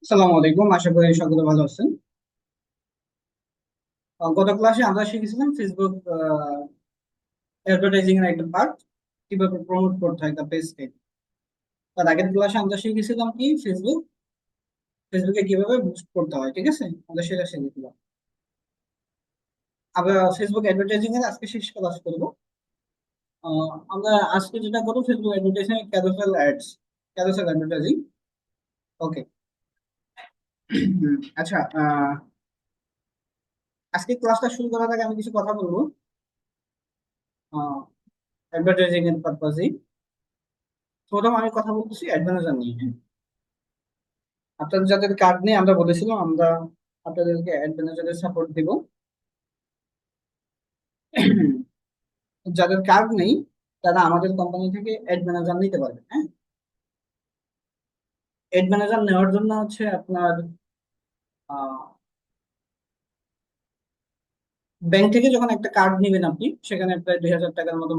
আসসালামু আলাইকুম, আশা করি সকলে ভালো আছেন। গত ক্লাসে আমরা শিখেছিলাম ফেসবুক অ্যাডভার্টাইজিং এর একটা পার্ট, কিভাবে প্রমোট করতে হয় একটা পেজকে। তার আগের ক্লাসে আমরা শিখেছিলাম কি ফেসবুকে কিভাবে বুস্ট করতে হয়, ঠিক আছে, আমরা সেটা শিখেছিলাম। আমরা ফেসবুক অ্যাডভার্টাইজিং এর আজকে শেষ ক্লাস করবো। আমরা আজকে যেটা করবো Facebook advertising carousel ads, carousel advertising. Okay. আচ্ছা, আজকে ক্লাসটা শুরু করার আগে আমি কিছু কথা বলবো অ্যাডভার্টাইজিং এর পারপাসে। প্রথম আমি কথা বলতেছি অ্যাডভার্টাইজার নিয়ে। আপনাদের যাদের কার্ড নেই, আমরা বলেছিলাম আমরা আপনাদেরকে অ্যাড ম্যানেজারের সাপোর্ট দিব। যাদের কার্ড নেই তারা আমাদের কোম্পানি থেকে অ্যাড ম্যানেজার নিতে পারবে। হ্যাঁ, অ্যাড ম্যানেজার নেওয়ার জন্য হচ্ছে আপনার ব্যাংক থেকে যখন একটা কার্ড নেবেন আপনি, সেখানে প্রায় 2,000 টাকার মতো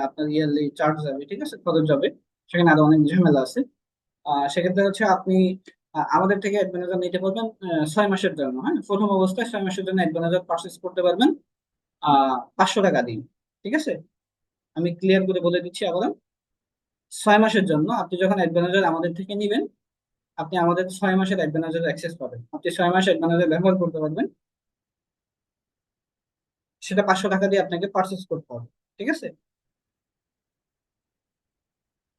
আপনার ইয়ারলি চার্জ যাবে, ঠিক আছে, খরচ যাবে। সেখানে আরো অনেক ঝামেলা আছে। সেক্ষেত্রে হচ্ছে আপনি আমাদের থেকে অ্যাড ম্যানেজার নিতে পারবেন 6 মাসের জন্য। হ্যাঁ, প্রথম অবস্থায় 6 মাসের জন্য অ্যাড ম্যানেজার পারচেস করতে পারবেন 500 টাকা দিন। ঠিক আছে, আমি ক্লিয়ার করে বলে দিচ্ছি আবার। 6 মাসের জন্য আপনি যখন অ্যাডভান্টেজ আমাদের থেকে নেবেন, আপনি আমাদের 6 মাসের অ্যাডভান্টেজ অ্যাক্সেস পাবেন। আপনি 6 মাস অ্যাডভান্টেজ ব্যবহার করতে পারবেন। সেটা 500 টাকা দিয়ে আপনাকে পারচেস করতে হবে। ঠিক আছে,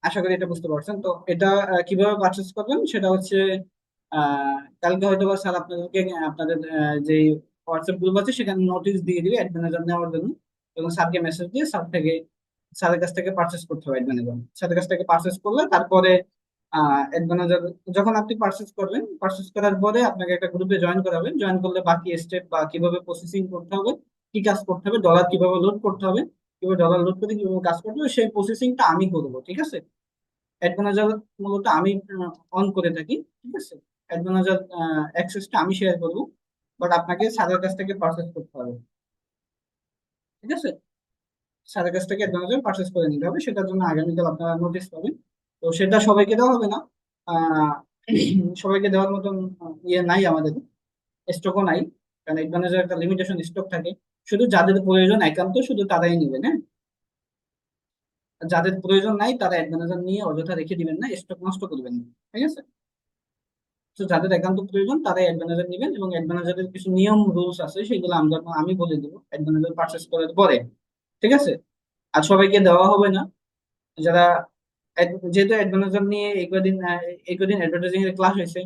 আশা করি এটা বুঝতে পারছেন। তো এটা কিভাবে পারচেস করবেন সেটা হচ্ছে কালকে হয়তো বা স্যার আপনাদেরকে আপনাদের যে হোয়াটসঅ্যাপ গ্রুপ আছে সেখানে নোটিশ দিয়ে দিবে অ্যাডভান্টেজ নেওয়ার জন্য, এবং স্যারকে মেসেজ দিয়ে স্যারের কাছ থেকে পারচেস করতে হবে অ্যাডভান্টেজ। স্যারের কাছ থেকে পারচেস করলে তারপরে অ্যাডভান্টেজ যখন আপনি পারচেস করবেন, পারচেস করার পরে আপনাকে একটা গ্রুপে জয়েন করাবেন। জয়েন করলে বাকি স্টেপ বা কিভাবে প্রসেসিং করতে হবে, কি কাজ করতে হবে, ডলার কিভাবে লোড করতে হবে, কিভাবে ডলার লোড করে কিভাবে কাজ করতে হবে, সেই প্রসেসিংটা আমি করবো। ঠিক আছে, অ্যাড ম্যানেজার মূলত আমি অন করে থাকি। ঠিক আছে, অ্যাড ম্যানেজার অ্যাক্সেসটা আমি শেয়ার করবো, বাট আপনাকে স্যারের কাছ থেকে পারচেস করতে হবে। ঠিক আছে, স্যারের কাছ থেকে অ্যাড ম্যানেজার পারচেস করে নিতে হবে, সেটার জন্য আগামীকাল আপনারা নোটিশ পাবেন। তো সেটা সবাইকে দেওয়া হবে না। আহ, সবাইকে দেওয়ার মতন ইয়ে নাই আমাদের, স্টকও নাই। কারণ অ্যাড ম্যানেজার একটা লিমিটেশন স্টক থাকে। শুধু যাদের প্রয়োজন একান্ত শুধু তারাই নেবেন। হ্যাঁ, আর যাদের প্রয়োজন নাই তারা অ্যাড ম্যানেজার নিয়ে অযথা রেখে দিবেন না, স্টক নষ্ট করবেন না। ঠিক আছে, তো যাদের একান্ত প্রয়োজন তারাই অ্যাডভান্টেজ নেবেন, এবং অ্যাডভান্টেজের কিছু নিয়ম রুলস আছে সেগুলো আমি বলে দেবো অ্যাডভান্টেজ পারচেস করার পরে। ঠিক আছে, আর সবাইকে দেওয়া হবে না। যারা যেহেতু অ্যাডভান্টেজ নিয়ে এই কদিন অ্যাডভার্টাইজিং এর ক্লাস হয়েছে,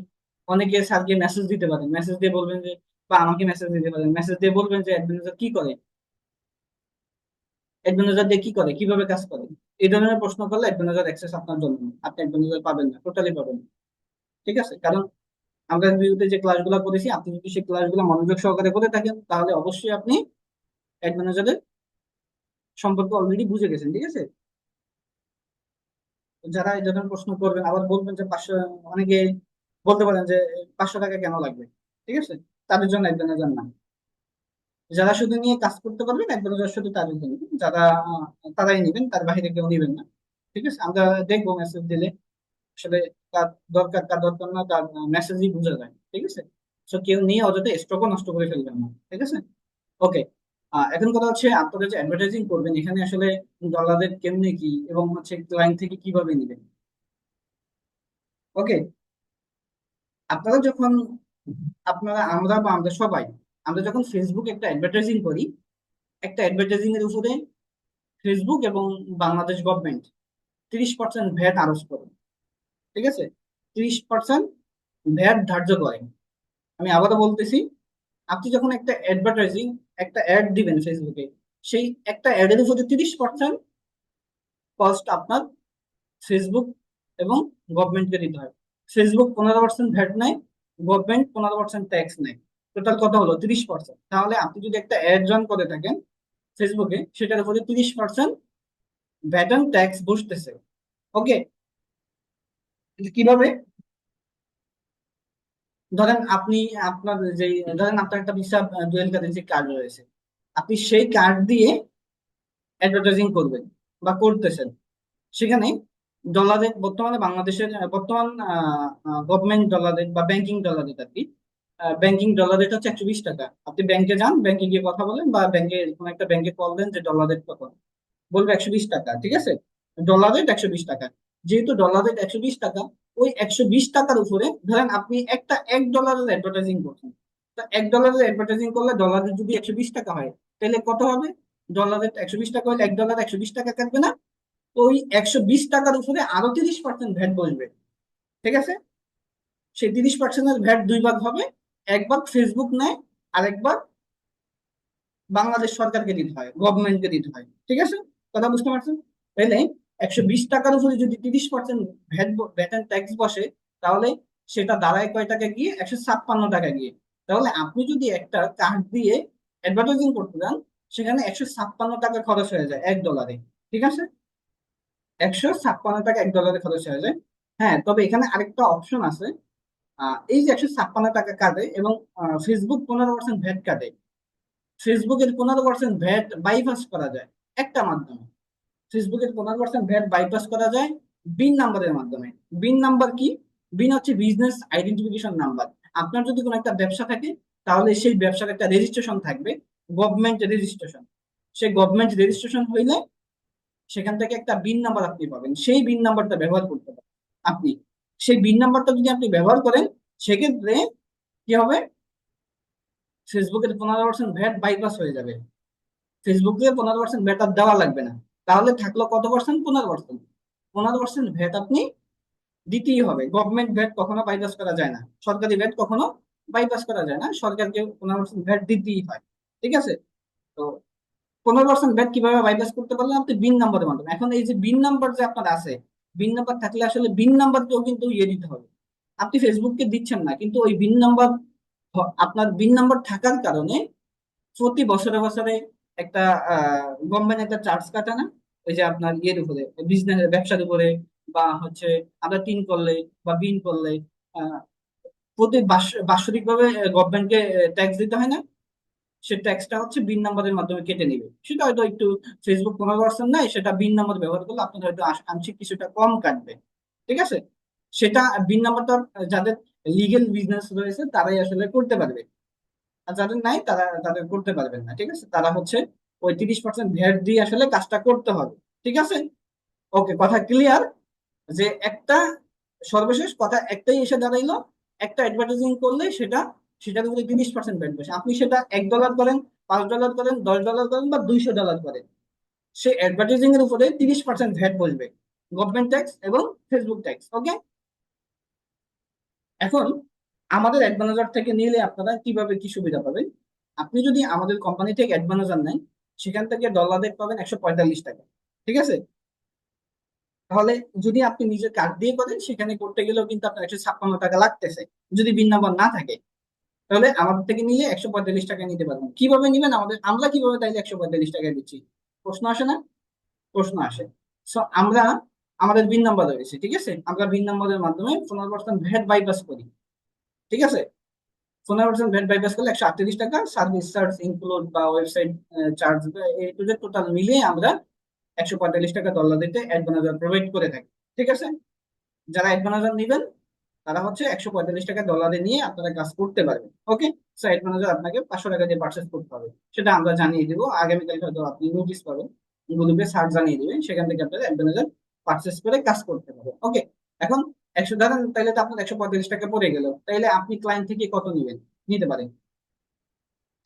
অনেকে স্যারকে মেসেজ দিতে পারেন, মেসেজ দিয়ে বলবেন যে, বা আমাকে মেসেজ দিতে পারেন, মেসেজ দিয়ে বলবেন যে অ্যাডভান্টেজ কি করে, অ্যাডভান্টেজ দিয়ে কি করে, কিভাবে কাজ করে। এই ধরনের প্রশ্ন করলে অ্যাডভান্টেজ অ্যাক্সেস আপনার জন্য না। আপনি অ্যাডভান্টেজ পাবেন না, টোটালি পাবেন না। ঠিক আছে, কারণ আমরা ভিডিওতে যে ক্লাসগুলো করেছি, আপনি যদি সেই ক্লাসগুলো মনোযোগ সহকারে করে থাকেন তাহলে অবশ্যই আপনি অ্যাড ম্যানেজারের সম্পর্কে অলরেডি বুঝে গেছেন। ঠিক আছে, তো যারা এই ধরনের প্রশ্ন করবেন আবার বলবেন যে 500, অনেকে বলতে পারেন যে 500 টাকা কেন লাগবে। ঠিক আছে, তাদের জন্য অ্যাড ম্যানেজার না। যারা শুধু নিয়ে কাজ করতে পারবেন অ্যাড ম্যানেজার শুধু তাদের জন্য, যারা তারাই নেবেন, তার বাইরে কেউ নেবেন না। ঠিক আছে, আমরা দেখবো মেসেজ দিলে আসলে কার দরকার কার দরকার না, তার মেসেজই বোঝা যায়। ঠিক আছে, তো কেউ নিয়ে অযথা স্টকও নষ্ট করে ফেলবেন না। ঠিক আছে, ওকে। এখন কথা হচ্ছে আপনারা যে অ্যাডভার্টাইজিং করবেন এখানে আসলে ডলারের কেমনে কি, এবং হচ্ছে ক্লায়েন্ট থেকে কিভাবে নেবেন। ওকে, আপনারা যখন আমরা বা আমরা সবাই, আমরা যখন ফেসবুক একটা অ্যাডভার্টাইজিং করি, একটা অ্যাডভার্টাইজিং এর উপরে ফেসবুক এবং বাংলাদেশ গভর্নমেন্ট 30% ভ্যাট আরোপ করে। ঠিক আছে, 30% ভ্যাট ধার্য করে। আমি আবারও বলতেছি, আপনি যখন একটা অ্যাডভার্টাইজিং, একটা অ্যাড দিবেন ফেসবুকে, সেই একটা অ্যাডের উপরে 30% কস্ট আপনার ফেসবুক এবং গভর্নমেন্টকে দিতে হয়। ফেসবুক 15% ভ্যাট নেয়, গভর্নমেন্ট 15% ট্যাক্স নেয়। টোটাল কত হলো 30%। তাহলে আপনি যদি একটা অ্যাড রান করে থাকেন ফেসবুকে, সেটার উপরে 30% ভ্যাট অ্যান্ড ট্যাক্স বসতেছে। ওকে, কিভাবে? ধরেন আপনি আপনার যে ধরেন আপনার একটা ভিসা ডুয়েল কারেন্সি কার্ড রয়েছে, আপনি সেই কার্ড দিয়ে অ্যাডভার্টাইজিং করবেন বা করতেছেন। সেখানে ডলার রেট বর্তমানে বাংলাদেশের বর্তমান গভর্নমেন্ট ডলার রেট বা ব্যাংকিং ডলার রেট আর কি। ব্যাংকিং ডলার রেট হচ্ছে 120 টাকা। আপনি ব্যাংকে যান, ব্যাংকে গিয়ে কথা বলেন, বা ব্যাংকে কোনো একটা ব্যাংকে কল দেন যে ডলার রেট কত, বলবে 120 টাকা, ঠিক আছে। ডলার রেট 120 টাকা। যেহেতু ডলার রেট 120 টাকা, ওই 120 টাকার উপরে ধরেন আপনি একটা $1 অ্যাডভার্টাইজিং করছেন। তা $1 অ্যাডভার্টাইজিং করলে ডলার রেট যদি 120 টাকা হয়, তাহলে কত হবে? ডলার রেট 120 টাকা হলে $1 120 টাকা কাটবে না? ওই 120 টাকার উপরে আরো 30% ভ্যাট বসবে, ঠিক আছে। সেই 30%-এর ভ্যাট দুই ভাগ হবে। এক ভাগ ফেসবুক নেয়, আরেক ভাগ বাংলাদেশ সরকারকে দিতে হয়, গভর্নমেন্টকে দিতে হয়, ঠিক আছে। কথা বুঝতে পারছেন? তাইলে 120 টাকার উপরে যদি 30% ভ্যাট এন্ড ট্যাক্স বসে, তাহলে সেটা দাঁড়ায় কয় টাকা গিয়ে? 156 টাকা গিয়ে। তাহলে আপনি যদি একটা কার্ড দিয়ে অ্যাডভার্টাইজিং করতে যান, সেখানে 156 টাকা খরচ হয়ে যায় $1। ঠিক আছে, 156 টাকা $1 খরচ হয়ে যায়। হ্যাঁ, তবে এখানে আরেকটা অপশন আছে। এই যে 156 টাকা কাটে এবং ফেসবুক 15% ভ্যাট কাটে। ফেসবুকের 15% ভ্যাট বাইপাস করা যায় একটা মাধ্যমে। ফেসবুকের 15% ভ্যাট বাইপাস করা যায় বিন নাম্বারের মাধ্যমে। বিন নাম্বার কি? বিন হচ্ছে বিজনেস আইডেন্টিফিকেশন নাম্বার। আপনার যদি কোনো একটা ব্যবসা থাকে, তাহলে সেই ব্যবসার একটা রেজিস্ট্রেশন থাকবে, গভর্নমেন্ট রেজিস্ট্রেশন। সেই গভর্নমেন্ট রেজিস্ট্রেশন হইলে সেখান থেকে একটা বিন নাম্বার আপনি পাবেন, সেই বিন নাম্বারটা ব্যবহার করতে পারেন আপনি। সেই বিন নাম্বারটা যদি আপনি ব্যবহার করেন, সেক্ষেত্রে কি হবে? ফেসবুকের 15% ভ্যাট বাইপাস হয়ে যাবে। ফেসবুকে 15% ভ্যাট আর দেওয়া লাগবে না। তাহলে থাকলো কত পার্সেন্ট? 15%। 15% ভ্যাট আপনি দিতেই হবে। গভর্নমেন্ট ভ্যাট কখনো বাইপাস করা যায় না, সরকারি ভ্যাট কখনো বাইপাস করা যায় না, সরকারকে 15% ভ্যাট দিতেই হয়, ঠিক আছে। তো 15% ভ্যাট কিভাবে বাইপাস করতে পারলেন? আপনি বিন নাম্বারের মাধ্যমে। এখন এই যে বিন নাম্বার যে আপনার আছে, বিন নাম্বার থাকলে আসলে বিন নাম্বারকেও কিন্তু ইয়ে দিতে হবে। আপনি ফেসবুককে দিচ্ছেন না, কিন্তু ওই বিন নাম্বার, আপনার বিন নাম্বার থাকার কারণে প্রতি বছরে বছরে একটা গভর্নমেন্ট একটা চার্জ কাটে না? ওই যে আপনার ইয়ের উপরে, বিজনেস ব্যবসার উপরে, বা হচ্ছে আমরা টিন করলে বা বিন করলে আহ, প্রতি বাৎসরিক ভাবে গভর্নমেন্টকে ট্যাক্স দিতে হয় না? সে ট্যাক্সটা হচ্ছে বিন নাম্বারের মাধ্যমে কেটে নিবে। সেটা হয়তো একটু, ফেসবুক 15% নাই, সেটা বিন নাম্বার ব্যবহার করলে আপনার হয়তো আংশিক কিছুটা কম কাটবে, ঠিক আছে। সেটা বিন নাম্বারটা যাদের লিগেল বিজনেস রয়েছে তারাই আসলে করতে পারবে, আর যাদের নাই তারা তাদের করতে পারবেন না, ঠিক আছে। তারা হচ্ছে ওই 30% ভ্যাট দিয়ে আসলে কাজটা করতে হবে, ঠিক আছে। ওকে, কথা ক্লিয়ার? যে একটা, সর্বশেষ কথা একটাই এসে দাঁড়াইলো, একটা অ্যাডভার্টাইজিং করলে সেটার উপরে 30% ভ্যাট বসে। আপনি সেটা $1 করেন, $5 করেন, $10 করেন, বা $200 করেন, সেই অ্যাডভার্টাইজিং এর উপরে 30% ভ্যাট বসবে, গভর্নমেন্ট ট্যাক্স এবং ফেসবুক ট্যাক্স। ওকে। এখন আমাদের অ্যাড ম্যানেজার থেকে নিলে আপনারা কিভাবে কি সুবিধা পাবেন? আপনি যদি আমাদের কোম্পানি থেকে অ্যাড ম্যানেজার নেন, সেখান থেকে ডলার রেট পাবেন 145 টাকা, ঠিক আছে। তাহলে যদি আপনি নিজের কার্ড দিয়ে করেন, সেখানে করতে গেলেও কিন্তু আপনার 156 টাকা লাগতেছে, যদি বিন নাম্বার না থাকে। তাহলে আমাদের থেকে নিলে 145 টাকা নিতে পারবেন। কিভাবে নিবেন? আমরা কিভাবে তাইলে 145 টাকা দিচ্ছি? প্রশ্ন আসে না? প্রশ্ন আসে। সো আমরা, আমাদের বিন নাম্বার রয়েছে, ঠিক আছে, আমরা বিন নাম্বারের মাধ্যমে 15% ভ্যাট বাইপাস করি, ঠিক আছে। 15% ভ্যাট বাইপাস করলে 138 টাকা সার্ভিস চার্জ ইনক্লুড বা ওয়েবসাইট চার্জ, এই টু টোটাল মিলিয়ে আমরা 145 টাকা ডলার দিতে অ্যাড ম্যানেজার প্রোভাইড করে থাকি, ঠিক আছে। যারা অ্যাড ম্যানেজার নিবেন, তারা হচ্ছে 145 টাকা ডলারে নিয়ে আপনারা কাজ করতে পারবেন। ওকে। সো অ্যাড ম্যানেজার আপনাকে 500 টাকা দিয়ে পার্চেস করতে হবে, সেটা আমরা জানিয়ে দিব আগামীকাল, হয়তো আপনি নোটিস পাবেন, গ্রুপে স্যার জানিয়ে দিবেন, সেখান থেকে আপনারা অ্যাড ম্যানেজার পার্চেস করে কাজ করতে পারবেন। ওকে। এখন 100 ধরেন, তাইলে তো আপনার 145 টাকা পড়ে গেল, তাইলে আপনি ক্লায়েন্ট থেকে কত নিবেন? নিতে পারেন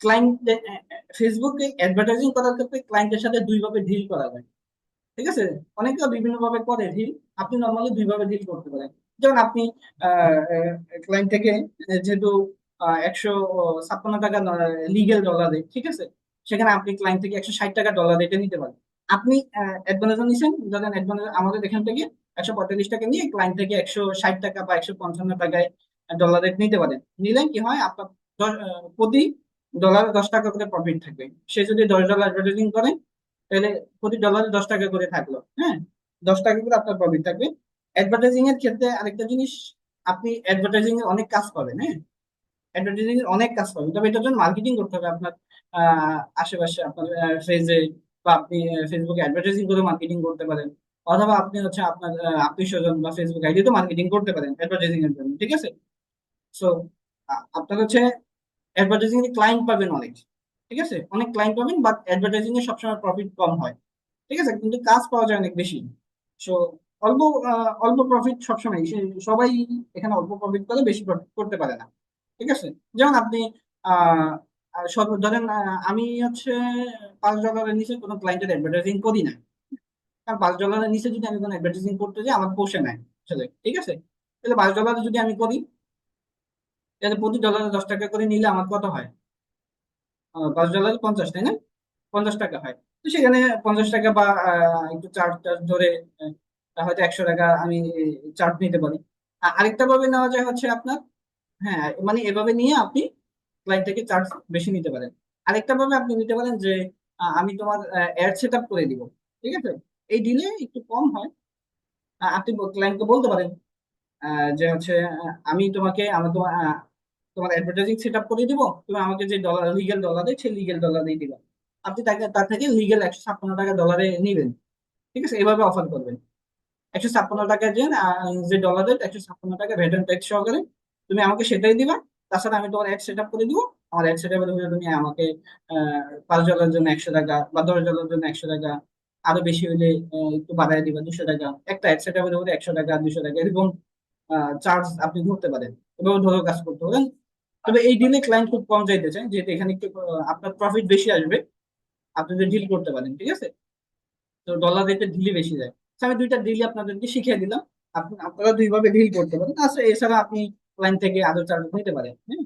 ক্লায়েন্ট, ফেসবুকে অ্যাডভার্টাইজিং করার ক্ষেত্রে ক্লায়েন্টের সাথে দুই ভাবে ডিল করা যায়, ঠিক আছে। অনেকে বিভিন্ন ভাবে করে ডিল, আপনি নর্মালি দুই ভাবে ডিল করতে পারেন। যেমন আপনি ক্লায়েন্ট থেকে যেহেতু 156 টাকা লিগেল ডলারে, ঠিক আছে, সেখানে আপনি ক্লায়েন্ট থেকে 160 টাকা ডলার রেটে নিতে পারেন। আপনি অ্যাডভান্স নিছেন, ধরেন অ্যাডভান্স আমাদের এখান থেকে 145 টাকা নিয়ে ক্লায়েন্ট থেকে 160 টাকা বা 155 টাকায় ডলার রেট নিতে পারেন। নিলে কি হয়? আপনার প্রতি ডলারে 10 টাকা করে প্রফিট থাকবে। সে যদি $10 অ্যাডভার্টাইজিং করে, তাহলে প্রতি ডলারে 10 টাকা করে থাকলো, হ্যাঁ, 10 টাকা করে আপনার প্রফিট থাকবে। অ্যাডভার্টাইজিং এর ক্ষেত্রে আরেকটা জিনিস, আপনি অ্যাডভার্টাইজিং এর অনেক কাজ পাবেন, হ্যাঁ, অ্যাডভার্টাইজিং এর অনেক কাজ পাবেন, তবে এটার জন্য মার্কেটিং করতে হবে আপনার আশেপাশে, আপনার ফেজে, বা আপনি ফেসবুকে অ্যাডভার্টাইজিং করে মার্কেটিং করতে পারেন। অথবা আপনি হচ্ছে আপনার আত্মীয় স্বজন বা ফেসবুক আইডিতে মার্কেটিং করতে পারেন অ্যাডভার্টাইজিং এর জন্য, ঠিক আছে? সো আপনার হচ্ছে অ্যাডভার্টাইজিং এর ক্লায়েন্ট পাবেন অনেক, ঠিক আছে, অনেক ক্লায়েন্ট পাবেন, বাট অ্যাডভার্টাইজিং এ সবসময় প্রফিট কম হয়, ঠিক আছে, কিন্তু কাজ পাওয়া যায় অনেক বেশি। সো অল্প অল্প প্রফিট সবসময় সবাই এখানে অল্প প্রফিট করে বেশি প্রফিট করতে পারে না, ঠিক আছে? যেমন আপনি আহ ধরেন আমি হচ্ছে $5 নিচে কোনো ক্লায়েন্টের অ্যাডভার্টাইজিং করি না, কারণ $5 নিচে যদি আমি কোনো অ্যাডভার্টাইজিং করতে যাই আমার পোষে নাই আসলে, ঠিক আছে? তাহলে $5 যদি আমি করি, তাহলে প্রতি ডলারে 10 টাকা করে নিলে আমার কত হয়? $5 50, তাই না? 50 টাকা হয়। তো সেখানে 50 টাকা বা একটু চার্জ টার্জ ধরে হয়তো 100 টাকা আমি চার্জ নিতে পারি। আরেকটা ভাবে নেওয়া যায় হচ্ছে আপনার, হ্যাঁ মানে এভাবে নিয়ে আপনি ক্লায়েন্ট থেকে চার্জ বেশি নিতে পারেন। আরেকটা ভাবে আপনি নিতে পারেন যে আমি তোমার অ্যাড সেট আপ করে দিব, ঠিক আছে? এই দিলে একটু কম হয়। আপনি ক্লায়েন্টকে বলতে পারেন যে হচ্ছে আমি তোমাকে আমার তোমার অ্যাডভার্টাইজিং সেট আপ করে দিব, তুমি আমাকে যে ডলার লিগেল ডলারে সেই লিগেল ডলারেই দিবা। আপনি তাকে তার থেকে লিগেল 156 টাকা ডলারে নিবেন, ঠিক আছে, এভাবে অফার করবেন। 156 টাকা যে যে ডলারের 156 টাকা ভ্যাট এন্ড ট্যাক্স সহকারে তুমি আমাকে সেটাই দিবা। তাছাড়া আমি তোমার অ্যাড সেট আপ করে দিব। আমার অ্যাড সেট আপের হলে তুমি আমাকে $5 জন্য 100 টাকা বা $10 জন্য 100 টাকা, আরো বেশি হলে একটু বাড়ায় দিবা 200 টাকা। একটা অ্যাড সেট আপের উপরে 100 টাকা 200 টাকা এরকম চার্জ আপনি ধরতে পারেন, এভাবে ধরে কাজ করতে পারেন। তবে এই ডিলে ক্লায়েন্ট খুব কম যাইতে চায়, যেহেতু এখানে একটু আপনার প্রফিট বেশি আসবে, আপনি যদি ডিল করতে পারেন, ঠিক আছে? তো ডলার রেটে ডিলই বেশি যায়। তো আমি দুইটা ডিল আপনাদেরকে শিখিয়ে দিলাম, আপনারা দুইভাবে ডিল করতে পারেন। আচ্ছা, এছাড়া আপনি ক্লায়েন্ট থেকে আরো চার্জ নিতে পারেন, হ্যাঁ,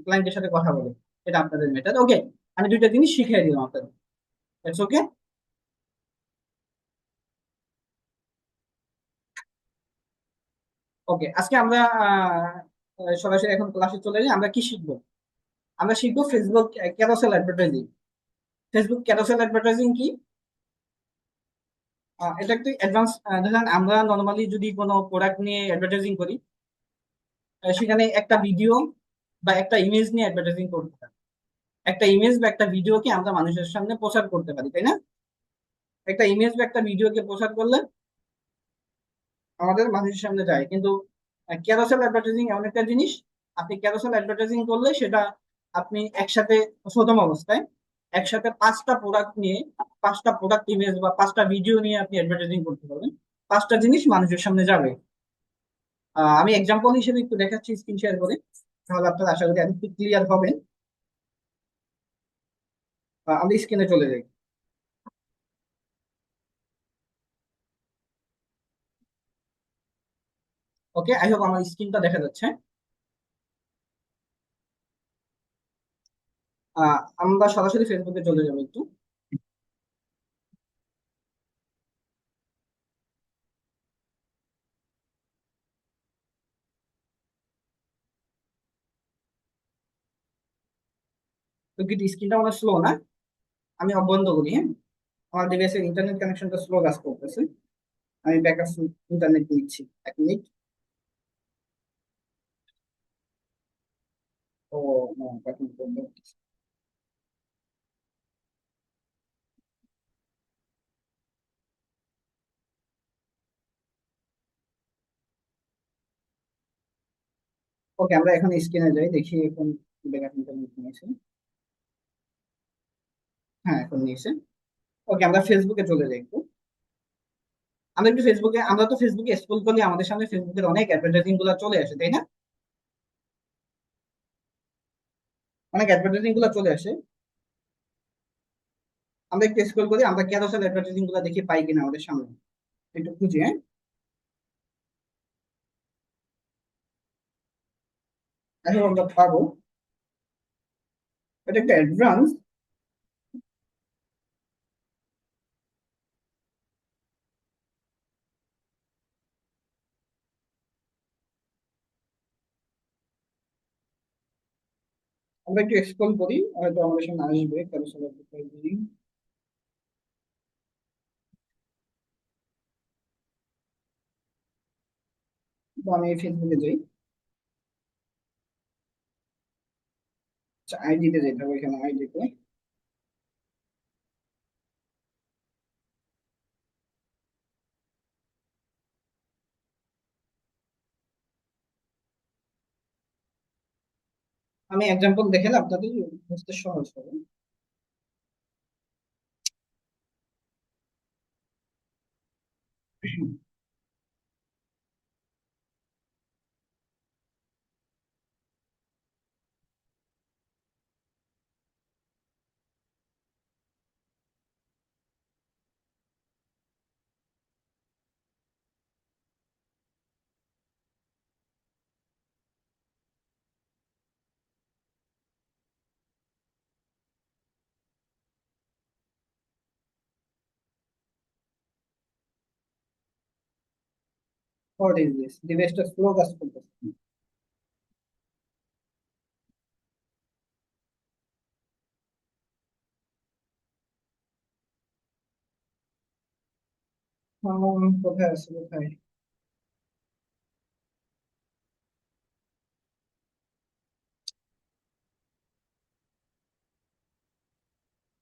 ক্লায়েন্টের সাথে কথা বলে, এটা আপনাদের মেটার। ওকে, আমি দুইটা জিনিস শিখিয়ে দিলাম আপনাদের। It's okay. ওকে, আজকে আমরা সরাসরি এখন ক্লাসে চলে যাই। আমরা কি শিখবো? আমরা শিখবো Facebook carousel advertising. Facebook carousel advertising কি? এটা একটু অ্যাডভান্স। ধরেন আমরা নর্মালি যদি কোনো প্রোডাক্ট নিয়ে অ্যাডভার্টাইজিং করি, সেখানে একটা ভিডিও বা একটা ইমেজ নিয়ে অ্যাডভার্টাইজিং করতে পারি। একটা ইমেজ বা একটা ভিডিওকে আমরা মানুষের সামনে প্রচার করতে পারি, তাই না? একটা ইমেজ বা একটা ভিডিওকে প্রচার করলে আমাদের মানুষের সামনে যায়। কিন্তু ক্যারোসেল অ্যাডভার্টাইজিং এমন একটা জিনিস, আপনি ক্যারোসেল অ্যাডভার্টাইজিং করলে সেটা আপনি একসাথে, প্রথম অবস্থায় একসাথে 5টা প্রোডাক্ট নিয়ে, 5টা প্রোডাক্ট ইমেজ বা 5টা ভিডিও নিয়ে আপনি অ্যাডভার্টাইজিং করতে পারবেন। 5টা জিনিস মানুষের সামনে যাবে। আমি এক্সাম্পল হিসেবে একটু দেখাচ্ছি স্ক্রিন শেয়ার করে, তাহলে আপনারা আশা করি আরেকটু ক্লিয়ার হবেন। আমি স্ক্রিনে চলে যাই। ওকে, আই হোপ আমার স্ক্রিনটা দেখা যাচ্ছে। আমরা সরাসরি ফেসবুকে চলে যাবো একটু। তো কি স্ক্রিনটা আমার স্লো না? আমি বন্ধ করি, হ্যাঁ। আমার ডিভাইসের ইন্টারনেট কানেকশনটা স্লো কাজ করতেছে। আমি ব্যাকআপ ইন্টারনেট নিচ্ছি, 1 মিনিট। ও না, এখন বন্ধ হচ্ছে। ওকে, আমরা এখন স্ক্রিনে যাই, দেখি এখন ব্যাকআপ ইন্টারনেট নিয়েছে। হ্যাঁ, এখন নিয়েছে। ওকে, আমরা ফেসবুকে চলে যাই একটু। আমরা তো ফেসবুকে স্ক্রল করলে আমাদের সামনে ফেসবুকের অনেক অ্যাডভার্টাইজিং গুলো চলে আসে, তাই না? অনেক অ্যাডভার্টাইজিং গুলো চলে আসে। আমরা একটু স্ক্রল করি, আমরা ক্যারোসেল অ্যাডভার্টাইজিং গুলো দেখি পাই কিনা আমাদের সামনে। একটু খুঁজি, হ্যাঁ। এখন আমরা পাবো। এটা একটা অ্যাডভান্স। আমরা একটু স্ক্রল করি, হয়তো আমাদের সামনে আসবে ক্যারোসেল অ্যাডভার্টাইজিং। তো আমি ফেসবুকে যাই। আচ্ছা, আইডিতে যেতে হবে, এখানে আইডিতে। আমি এক্সাম্পল দেখালে আপনাদের বুঝতে সহজ হবে। হোয়াট ইজ দিস ডিভাইসটা স্লো কাজ করতেছে। কোথায় আছে কোথায়?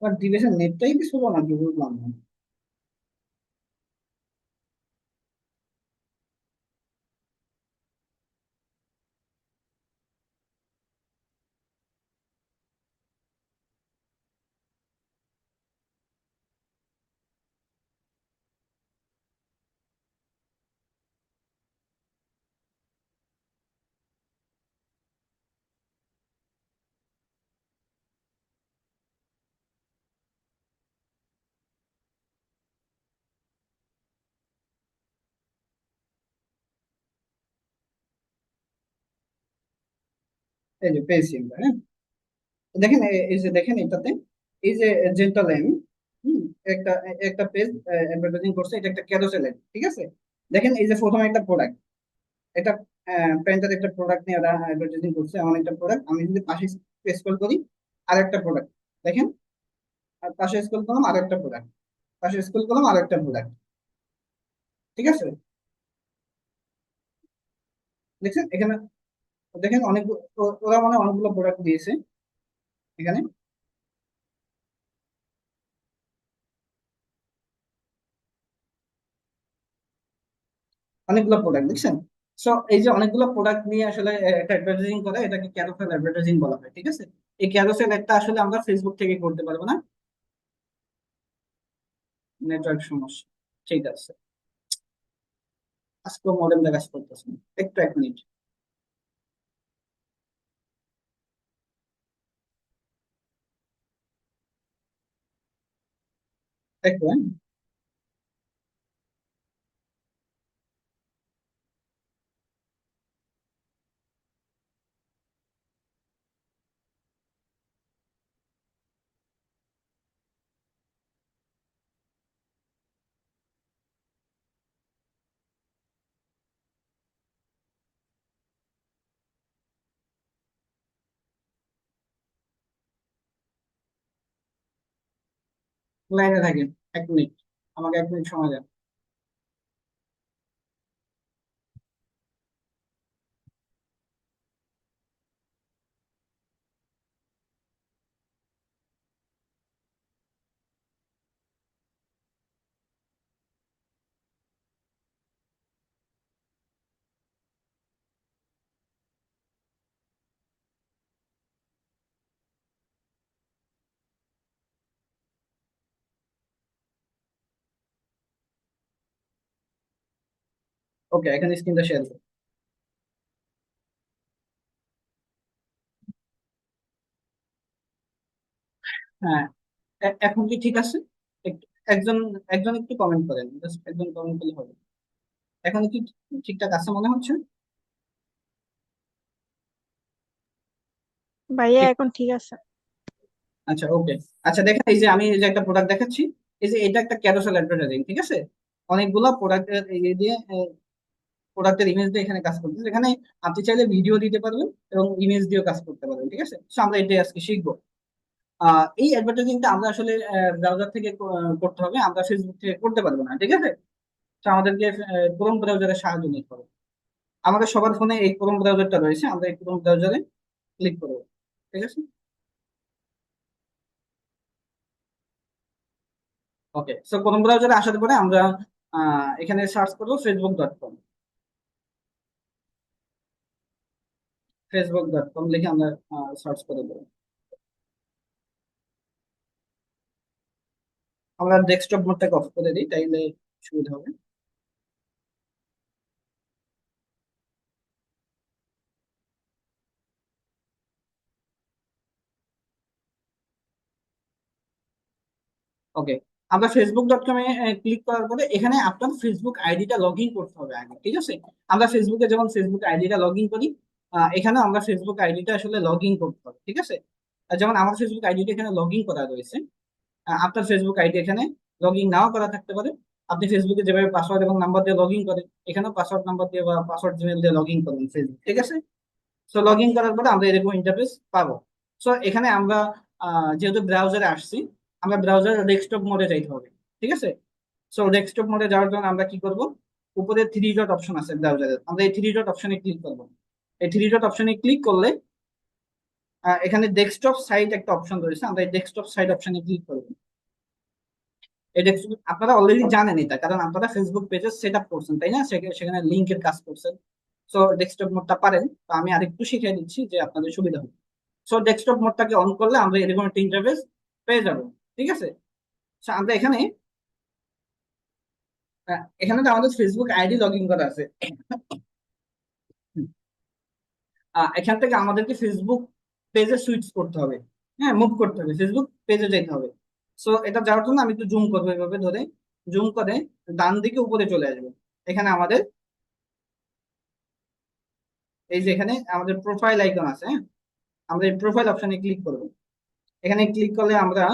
আর ডিভাইসের নেটটাই কি স্লো নাকি বুঝলাম না। এই যে পেয়েছি আমরা, হ্যাঁ। দেখেন এই যে দেখেন এটাতে, এই যে জেন্টাল এম, একটা একটা পেজ অ্যাডভার্টাইজিং করছে, এটা একটা ক্যারোসেল ad, ঠিক আছে। দেখেন এই যে প্রথমে একটা প্রোডাক্ট, এটা প্যান্টের একটা প্রোডাক্ট নিয়ে ওরা অ্যাডভার্টাইজিং করছে, এমন একটা প্রোডাক্ট। আমি যদি পাশে স্ক্রল করি, আর একটা প্রোডাক্ট, দেখেন। আর পাশে স্ক্রল করলাম আর একটা প্রোডাক্ট, পাশে স্ক্রল করলাম আর একটা প্রোডাক্ট, ঠিক আছে। দেখছেন এখানে, দেখেন অনেক, ওরা মানে অনেকগুলো প্রোডাক্ট দিয়েছে এখানে, অনেকগুলো প্রোডাক্ট দেখছেন। সো এই যে অনেকগুলো প্রোডাক্ট নিয়ে আসলে একটা অ্যাডভার্টাইজিং করে, এটাকে ক্যারোসেল অ্যাডভার্টাইজিং বলা হয়, ঠিক আছে। এই ক্যারোসেল একটা আসলে আমরা ফেসবুক থেকে করতে পারবো না, নেটওয়ার্ক সমস্যা। ঠিক আছে, আজকে মডেল কাজ করতেছে না। একটু 1 মিনিট। একটু, হ্যাঁ। লাইনে থাকেন 1 মিনিট, আমাকে 1 মিনিট সময় দেন। ওকে, এখানে স্ক্রিনটা শেয়ার করুন। হ্যাঁ, এখন কি ঠিক আছে? একটু, একজন একজন একটু কমেন্ট করেন, জাস্ট একজন কমেন্ট করলে হবে। এখন কি ঠিকঠাক আছে মনে হচ্ছে? ভাইয়া এখন ঠিক আছে। আচ্ছা, ওকে। আচ্ছা দেখেন, এই যে আমি এই যে একটা প্রোডাক্ট দেখাচ্ছি, এই যে এটা একটা ক্যারোসেল অ্যাডভার্টাইজিং, ঠিক আছে। অনেকগুলো প্রোডাক্টের এই দিয়ে, প্রোডাক্টের ইমেজ দিয়ে এখানে কাজ করতেছে। এখানে আপনি চাইলে ভিডিও দিতে পারবেন এবং ইমেজ দিয়েও কাজ করতে পারবেন, ঠিক আছে। তো আমরা এটাই আজকে শিখবো। এই অ্যাডভার্টাইজিংটা আমরা আসলে ব্রাউজার থেকে করতে হবে, আমরা ফেসবুক থেকে করতে পারবো না, ঠিক আছে। তো আমাদেরকে ক্রোম ব্রাউজারের সাহায্য নিতে হবে। আমাদের সবার ফোনে এই ক্রোম ব্রাউজারটা রয়েছে, আমরা এই ক্রোম ব্রাউজারে ক্লিক করবো, ঠিক আছে। ওকে, সো ক্রোম ব্রাউজারে আসার পরে আমরা এখানে সার্চ করবো facebook.com। facebook.com লিখে আমরা সার্চ করে দেবো। আমরা ডেস্কটপ মোডটাকে অফ করে দিই, তাইলে সুবিধা হবে। ওকে, আমরা facebook.com-এ ক্লিক করার পরে এখানে আপনার ফেসবুক আইডিটা লগ ইন করতে হবে আগে, ঠিক আছে? আমরা ফেসবুকে যেমন ফেসবুক আইডিটা লগ ইন করি, এখানে আমরা ফেসবুক আইডিটা আসলে লগ ইন করতে হবে, ঠিক আছে? যেমন আমার ফেসবুক আইডিটা এখানে লগ ইন করা রয়েছে, আপনার ফেসবুক আইডি এখানে লগ ইন নাও করা থাকতে পারে। আপনি ফেসবুকে যেভাবে পাসওয়ার্ড এবং নাম্বার দিয়ে লগ ইন করেন, এখানেও পাসওয়ার্ড নাম্বার দিয়ে বা পাসওয়ার্ড জিমেল দিয়ে লগ ইন করবেন ফেসবুক, ঠিক আছে? সো লগ ইন করার পরে আমরা এরকম ইন্টারফেস পাবো। সো এখানে আমরা যেহেতু ব্রাউজারে আসছি, আমরা ব্রাউজার ডেস্কটপ মোডে যাইতে হবে, ঠিক আছে? সো ডেস্কটপ মোডে যাওয়ার জন্য আমরা কি করব, উপরে থ্রি ডট অপশন আছে ব্রাউজারে, আমরা এই থ্রি ডট অপশনে ক্লিক করব। এই থ্রি ডট অপশনে ক্লিক করলে এখানে ডেস্কটপ সাইট একটা অপশন রয়েছে, আমরা এই ডেস্কটপ সাইট অপশনে ক্লিক করব। এই ডেস্কটপ আপনারা অলরেডি জানেন এটা, কারণ আপনারা ফেসবুক পেজে সেট আপ করছেন, তাই না? সেখানে লিংকের কাজ করছেন। সো ডেস্কটপ মোডটা পারেন, তো আমি আরেকটু শিখিয়ে দিচ্ছি যে আপনাদের সুবিধা হবে। সো ডেস্কটপ মোডটাকে অন করলে আমরা এরকম একটা ইন্টারফেস পেয়ে যাব, ঠিক আছে? So, আমরা এখানে এখানে তো আমাদের ফেসবুক আইডি লগ ইন করা আছে। এখান থেকে আমাদেরকে ফেসবুক পেজে সুইচ করতে হবে, হ্যাঁ, মুভ করতে হবে, ফেসবুক পেজে যেতে হবে। সো এটা যাওয়ার জন্য আমি একটু জুম করবো, এভাবে ধরে জুম করে ডান দিকে উপরে চলে আসবো। এখানে আমাদের এই যে এখানে আমাদের প্রোফাইল আইকন আছে, হ্যাঁ, আমরা এই প্রোফাইল অপশনে ক্লিক করবো। এখানে ক্লিক করলে আমরা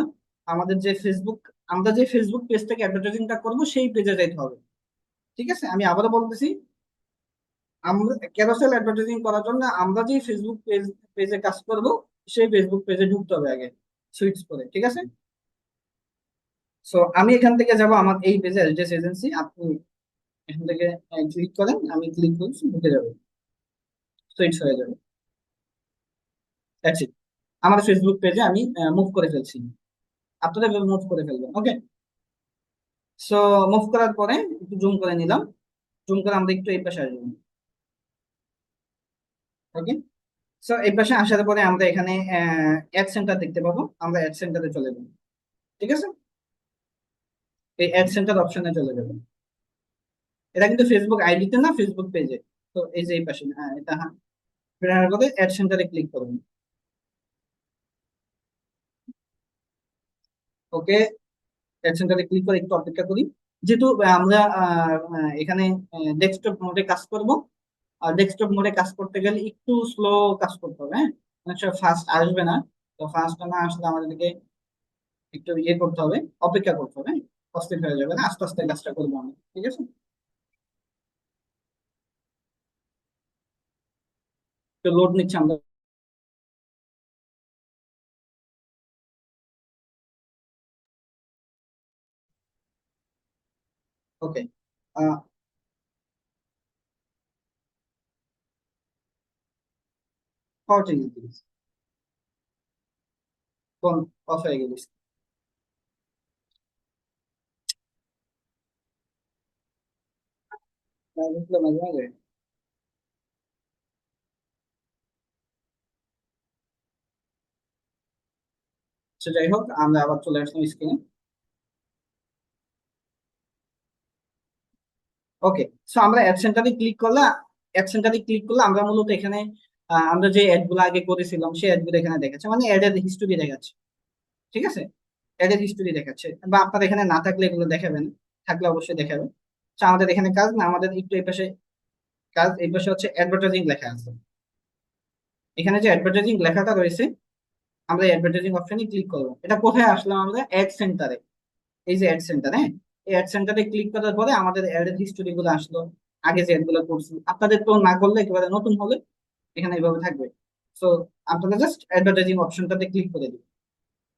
আমাদের যে ফেসবুক, আমরা যে ফেসবুক পেজ থেকে অ্যাডভার্টাইজিংটা করবো সেই পেজে যেতে হবে, ঠিক আছে? আমি আবারও বলতেছি, আমরা ক্যারোসেল অ্যাডভার্টাইজিং করার জন্য আমরা যে ফেসবুক পেজে কাজ করব সেই ফেসবুক পেজে ঢুকতে হবে আগে, সুইচ করে, ঠিক আছে? সো আমি এখান থেকে যাব আমার এই পেজে, এলজেস এজেন্সি। আপনি এখান থেকে ক্লিক করেন, আমি ক্লিক করছি, ঢুকে যাবে, সুইচ হয়ে যাবে। দ্যাটস ইট, আমার ফেসবুক পেজে আমি মুভ করে ফেলছি। আপনারা মুভ করে ফেলবেন, ওকে? সো মুভ করার পরে একটু জুম করে নিলাম, জুম করে আমরা একটু এই পাশে আসবো, ওকে? সো এই পাশে আসার পরে আমরা এখানে অ্যাড সেন্টার দেখতে পাবো, আমরা অ্যাড সেন্টারে চলে যাবো, ঠিক আছে? এই অ্যাড সেন্টার অপশনে চলে যাবে। এটা কিন্তু ফেসবুক আইডিতে না, ফেসবুক পেজে। তো এই যে এই পাশে, হ্যাঁ এটা, হ্যাঁ, ফেরার পরে অ্যাড সেন্টারে ক্লিক করুন। ওকে, অ্যাড সেন্টারে ক্লিক করে একটু অপেক্ষা করি। যেহেতু আমরা এখানে ডেস্কটপ মোডে কাজ করব, আর ডেস্কটপ মোডে কাজ করতে গেলে একটু স্লো কাজ করতে হবে, হ্যাঁ, অনেক সময় ফাস্ট আসবে না। তো ফাস্ট না আসলে আমাদেরকে একটু ইয়ে করতে হবে, অপেক্ষা করতে হবে, হ্যাঁ? অস্থির হয়ে যাবে না, আস্তে আস্তে কাজটা করবো আমি, ঠিক আছে? তো লোড নিচ্ছে আমরা। ওকে, 40 ফোন অফ হয়ে গেছে। বুঝলাম, মাঝে মাঝে। সে যাই হোক, আমরা আবার চলে আসলাম স্ক্রিনে। ওকে, সো আমরা অ্যাড সেন্টারে ক্লিক করলে, আমরা মূলত এখানে আমরা যে অ্যাড গুলো আগে করেছিলাম সেই অ্যাড গুলো এখানে দেখাচ্ছে, মানে অ্যাড এর হিস্টোরি দেখাচ্ছে, ঠিক আছে? অ্যাড এর হিস্টোরি দেখাচ্ছে, বা আপনার এখানে না থাকলে এগুলো দেখাবেন, থাকলে অবশ্যই দেখাবেন। তো আমাদের এখানে কাজ না, আমাদের একটু এই পাশে কাজ, এই পাশে হচ্ছে অ্যাডভার্টাইজিং লেখা আছে। এখানে যে অ্যাডভার্টাইজিং লেখাটা রয়েছে, আমরা অ্যাডভার্টাইজিং অপশনে ক্লিক করবো। এটা কোথায় আসলাম, আমরা অ্যাড সেন্টারে। এই যে অ্যাড সেন্টার, হ্যাঁ, এই অ্যাড সেন্টারে ক্লিক করার পরে আমাদের অ্যাড এর হিস্টোরি গুলো আসলো, আগে যে অ্যাড গুলো করছি। আপনাদের তো না করলে, একেবারে নতুন হলে এখানে এইভাবে থাকবে। সো আপনারা জাস্ট অ্যাডভার্টাইজিং অপশনটাতে ক্লিক করে দিন।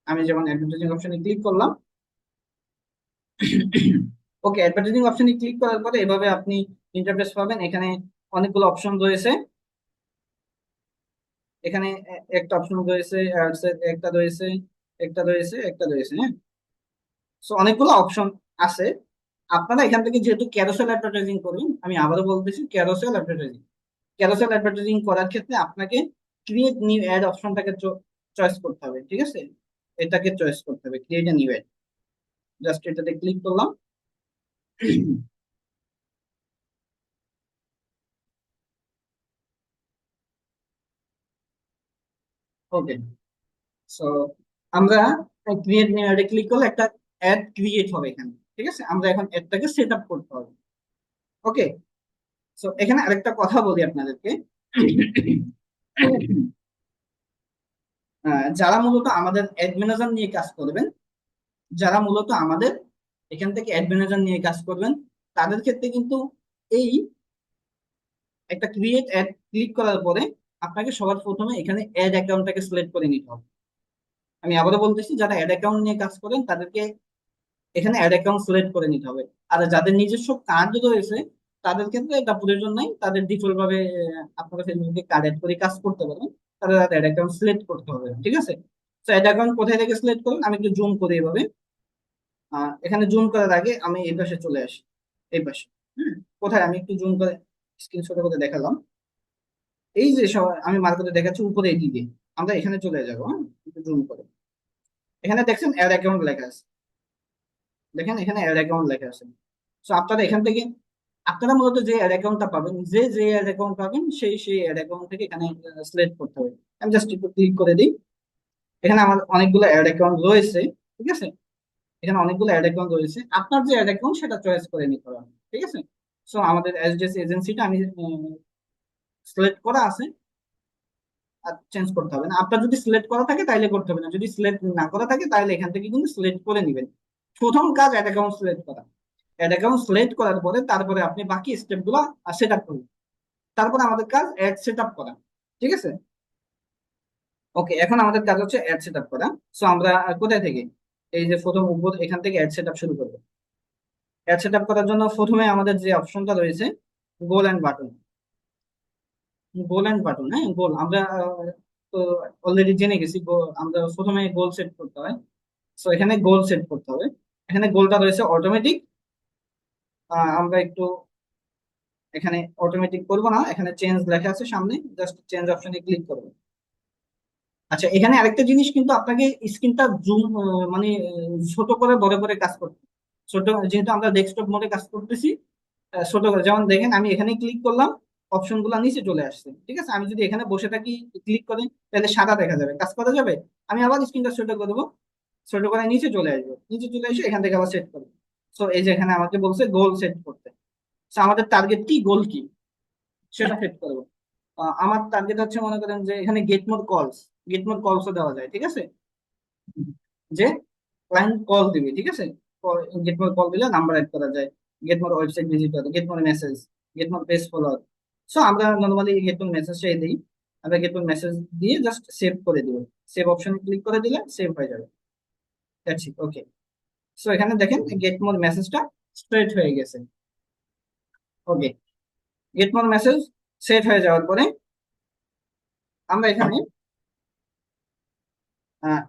আমি যেমন অ্যাডভার্টাইজিং অপশনে ক্লিক করলাম। ওকে, অ্যাডভার্টাইজিং অপশনে ক্লিক করার পরে এভাবে আপনি ইন্টারফেস পাবেন। এখানে অনেকগুলো অপশন রয়েছে। এখানে একটা অপশন রয়েছে, একটা রয়েছে, একটা রয়েছে, হ্যাঁ। সো অনেকগুলো অপশন আছে। আপনারা এখান থেকে যেহেতু ক্যারোসেল অ্যাডভার্টাইজিং করবেন, আমি আবারও বলতেছি ক্যারোসেল অ্যাডভার্টাইজিং, ক্যারোসেল অ্যাডভার্টাইজিং করার ক্ষেত্রে আপনাকে ক্রিয়েট নিউ অ্যাড অপশনটাকে চয়েস করতে হবে, ঠিক আছে? এটাকে চয়েস করতে হবে, create a new ad. Just এটাতে ক্লিক করলাম। ওকে, সো আমরা ক্রিয়েট নিউ অ্যাডে ক্লিক করলে একটা অ্যাড ক্রিয়েট হবে এখানে, ঠিক আছে? আমরা এখন অ্যাডটাকে সেট আপ করতে হবে। ওকে, সো এখানে আরেকটা কথা বলি আপনাদেরকে। যারা মূলত আমাদের অ্যাড ম্যানেজার নিয়ে কাজ করবেন, যারা মূলত আমাদের এখান থেকে অ্যাড ম্যানেজার নিয়ে কাজ করবেন, তাদের ক্ষেত্রে কিন্তু এই একটা ক্রিয়েট অ্যাড ক্লিক করার পরে আপনাকে সবার প্রথমে এখানে অ্যাড অ্যাকাউন্টটাকে সিলেক্ট করে নিতে হবে। আমি আবারও বলতেছি, যারা অ্যাড অ্যাকাউন্ট নিয়ে কাজ করেন তাদেরকে এখানে অ্যাড অ্যাকাউন্ট সিলেক্ট করে নিতে হবে। আর যাদের নিজস্ব কার্ড রয়েছে তাদের ক্ষেত্রে এটা প্রয়োজন নাই, তাদের ডিফল্ট ভাবে আপনারা ফেসবুকে কার্ড অ্যাড করে কাজ করতে পারেন। তাদের অ্যাড অ্যাকাউন্ট সিলেক্ট করতে হবে, ঠিক আছে? তো অ্যাড অ্যাকাউন্ট কোথায় থেকে সিলেক্ট করুন, আমি একটু জুম করে এইভাবে। এখানে জুম করার আগে আমি এই পাশে চলে আসি, এই পাশে। হুম, কোথায় আমি একটু জুম করে স্ক্রিনশট করে দেখালাম। এই যে আমি মার্কেটে দেখাচ্ছি উপরে এই দিকে, আমরা এখানে চলে যাবো। হ্যাঁ, একটু জুম করে এখানে দেখছেন অ্যাড অ্যাকাউন্ট লেখা আছে, দেখেন এখানে অ্যাড অ্যাকাউন্ট লেখা আছে। তো আপনারা এখান থেকে আপনারা মূলত যে অ্যাড অ্যাকাউন্টটা পাবেন, যে অ্যাড অ্যাকাউন্ট পাবেন সেই অ্যাড অ্যাকাউন্ট থেকে এখানে সিলেক্ট করতে হবে। আমি জাস্ট একটু ক্লিক করে দিই। এখানে আমার অনেকগুলো অ্যাড অ্যাকাউন্ট রয়েছে, ঠিক আছে? এখানে অনেকগুলো অ্যাড অ্যাকাউন্ট রয়েছে, আপনার যে অ্যাড অ্যাকাউন্ট সেটা চয়েস করে নিতে হবে, ঠিক আছে? সো আমাদের এসডিএস এজেন্সিটা আমি সিলেক্ট করা আছে, আর চেঞ্জ করতে হবে না। আপনার যদি সিলেক্ট করা থাকে তাহলে করতে হবে না, যদি সিলেক্ট না করা থাকে তাহলে এখান থেকে কিন্তু সিলেক্ট করে নেবেন। প্রথম কাজ অ্যাড অ্যাকাউন্ট সিলেক্ট করা। অ্যাড অ্যাকাউন্ট সিলেক্ট করার পরে তারপরে আপনি বাকি স্টেপ গুলো সেট আপ করবেন। তারপরে আমাদের কাজ অ্যাড সেট আপ করা, ঠিক আছে? ওকে, এখন আমাদের কাজ হচ্ছে অ্যাড সেট আপ করা। সো আমরা কোথায় থেকে, এই যে প্রথম উপর এখান থেকে অ্যাড সেট আপ শুরু করবো। অ্যাড সেট আপ করার জন্য প্রথমে আমাদের যে অপশনটা রয়েছে, গোল and button. Goal and button, হ্যাঁ, গোল আমরা তো অলরেডি জেনে গেছি। আমরা প্রথমে গোল সেট করতে হয়। সো এখানে গোল সেট করতে হবে। এখানে গোলটা রয়েছে অটোমেটিক। আমরা একটু এখানে অটোমেটিক করবো না, এখানে চেঞ্জ লেখা আছে সামনে, জাস্ট চেঞ্জ অপশনে ক্লিক করবো। আচ্ছা, এখানে আরেকটা জিনিস কিন্তু আপনাকে স্ক্রিনটা জুম মানে ছোট করে বড় করে কাজ করতে, ছোট যেহেতু আমরা ডেস্কটপ মোডে কাজ করতেছি, ছোট করে। যেমন দেখেন আমি এখানে ক্লিক করলাম, অপশন গুলা নিচে চলে আসছে, ঠিক আছে? আমি যদি এখানে বসে থাকি, ক্লিক করি, তাহলে সাদা দেখা যাবে, কাজ করা যাবে। আমি আবার স্ক্রিনটা ছোট করে দেবো, ছোট করে নিচে চলে আসবো, নিচে চলে এসে এখান থেকে আবার সেট করবো। তো এই যে এখানে আমাকে বলছে গোল সেট করতে। তো আমাদের টার্গেট কি, গোল কি, সেটা সেট করবো। আমার টার্গেট হচ্ছে, মনে করেন যে এখানে গেট মোর কলসও দেওয়া যায়, ঠিক আছে? যে ক্লায়েন্ট কল দিবে, ঠিক আছে? গেট মোর কল দিলে নাম্বার অ্যাড করা যায়, get more website visitor, get more message, get more page follower. So আমরা নর্মালি গেট মোর মেসেজটাই দিই। আমরা গেট মোর মেসেজ দিয়ে জাস্ট সেভ করে দিব। সেভ অপশনে ক্লিক করে দিলে সেভ হয়ে যাবে। That's it, okay. সো এখানে দেখেন গেট মোর মেসেজটা স্ট্রেট হয়ে গেছে। ওকে, গেট মোর মেসেজ সেট হয়ে যাওয়ার পরে আমরা এখানে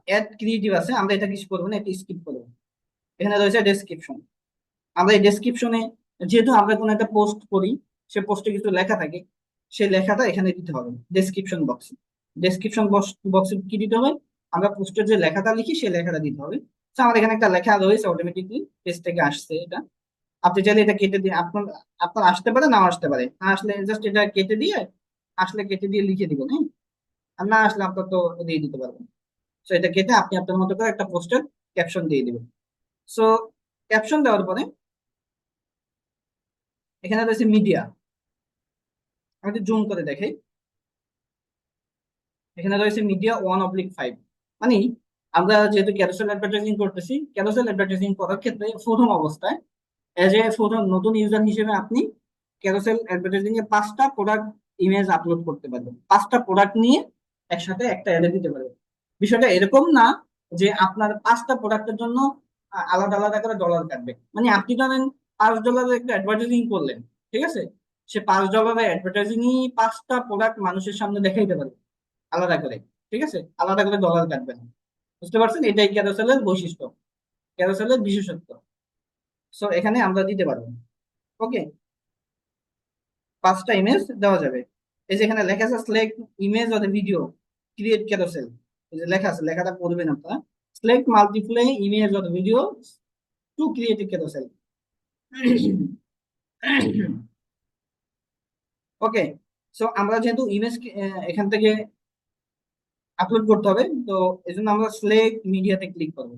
অ্যাড ক্রিয়েটিভ আছে, আমরা এটা কিছু করবো না, এটা স্কিপ করবো। এখানে রয়েছে ডেসক্রিপশন। আমরা এই ডেসক্রিপশনে, যেহেতু আমরা কোনো একটা পোস্ট করি, সে পোস্টে কিছু লেখা থাকে, সেই লেখাটা এখানে দিতে হবে ডেসক্রিপশন বক্সে। ডেসক্রিপশন বক্সে কি দিতে হবে, আমরা পোস্টের যে লেখাটা লিখি সেই লেখাটা দিতে হবে। তো আমার এখানে একটা লেখা রয়েছে, অটোমেটিকলি পেজ থেকে আসছে এটা। আপনি চাইলে এটা কেটে দিয়ে, আপনার আপনার আসতে পারে, নাও আসতে পারে। না আসলে জাস্ট এটা কেটে দিয়ে, আসলে কেটে দিয়ে লিখে দিবেন, হ্যাঁ। আর না আসলে আপনার তো দিয়ে দিতে পারবেন। তো এটা কেটে আপনি আপনার মতো করে একটা পোস্টের ক্যাপশন দিয়ে দিবেন। সো ক্যাপশন দেওয়ার পরে এখানে রয়েছে মিডিয়া। আমি একটু জুম করে দেখাই। এখানে রয়েছে মিডিয়া 1/5। মানে আমরা যেহেতু ক্যারোসেল অ্যাডভার্টাইজিং করতেছি, ক্যারোসেল অ্যাডভার্টাইজিং করার ক্ষেত্রে প্রথম অবস্থায় এজ এ প্রথম নতুন ইউজার হিসেবে আপনি ক্যারোসেল অ্যাডভার্টাইজিং এ 5টা প্রোডাক্ট ইমেজ আপলোড করতে পারবেন। 5টা প্রোডাক্ট নিয়ে একসাথে একটা অ্যাডে দিতে পারবেন। বিষয়টা এরকম না যে আপনার 5টা প্রোডাক্টের জন্য আলাদা আলাদা করে ডলার কাটবে। মানে আপনি ধরেন $5 একটা অ্যাডভার্টাইজিং করলেন, ঠিক আছে? সে $5 অ্যাডভার্টাইজিং 5টা প্রোডাক্ট মানুষের সামনে দেখাইতে পারবে আলাদা করে, ঠিক আছে? আলাদা করে ডলার কাটবে না। বুঝতে পারছেন? এটাই ক্যারোসেলের বৈশিষ্ট্য, ক্যারোসেলের বিশেষত্ব। সো এখানে আমরা দিতে পারবো। ওকে, 5টা ইমেজ দেওয়া যাবে। এই যে এখানে লেখা আছে select image or video create carousel, এই যে লেখা আছে, লেখাটা পড়বেন আপনারা। Select multiplay image or video to create carousel. Okay, so আমরা যেহেতু ইমেজ এখান থেকে আপলোড করতে হবে, তো এই জন্য আমরা সিলেক্ট মিডিয়াতে ক্লিক করবো।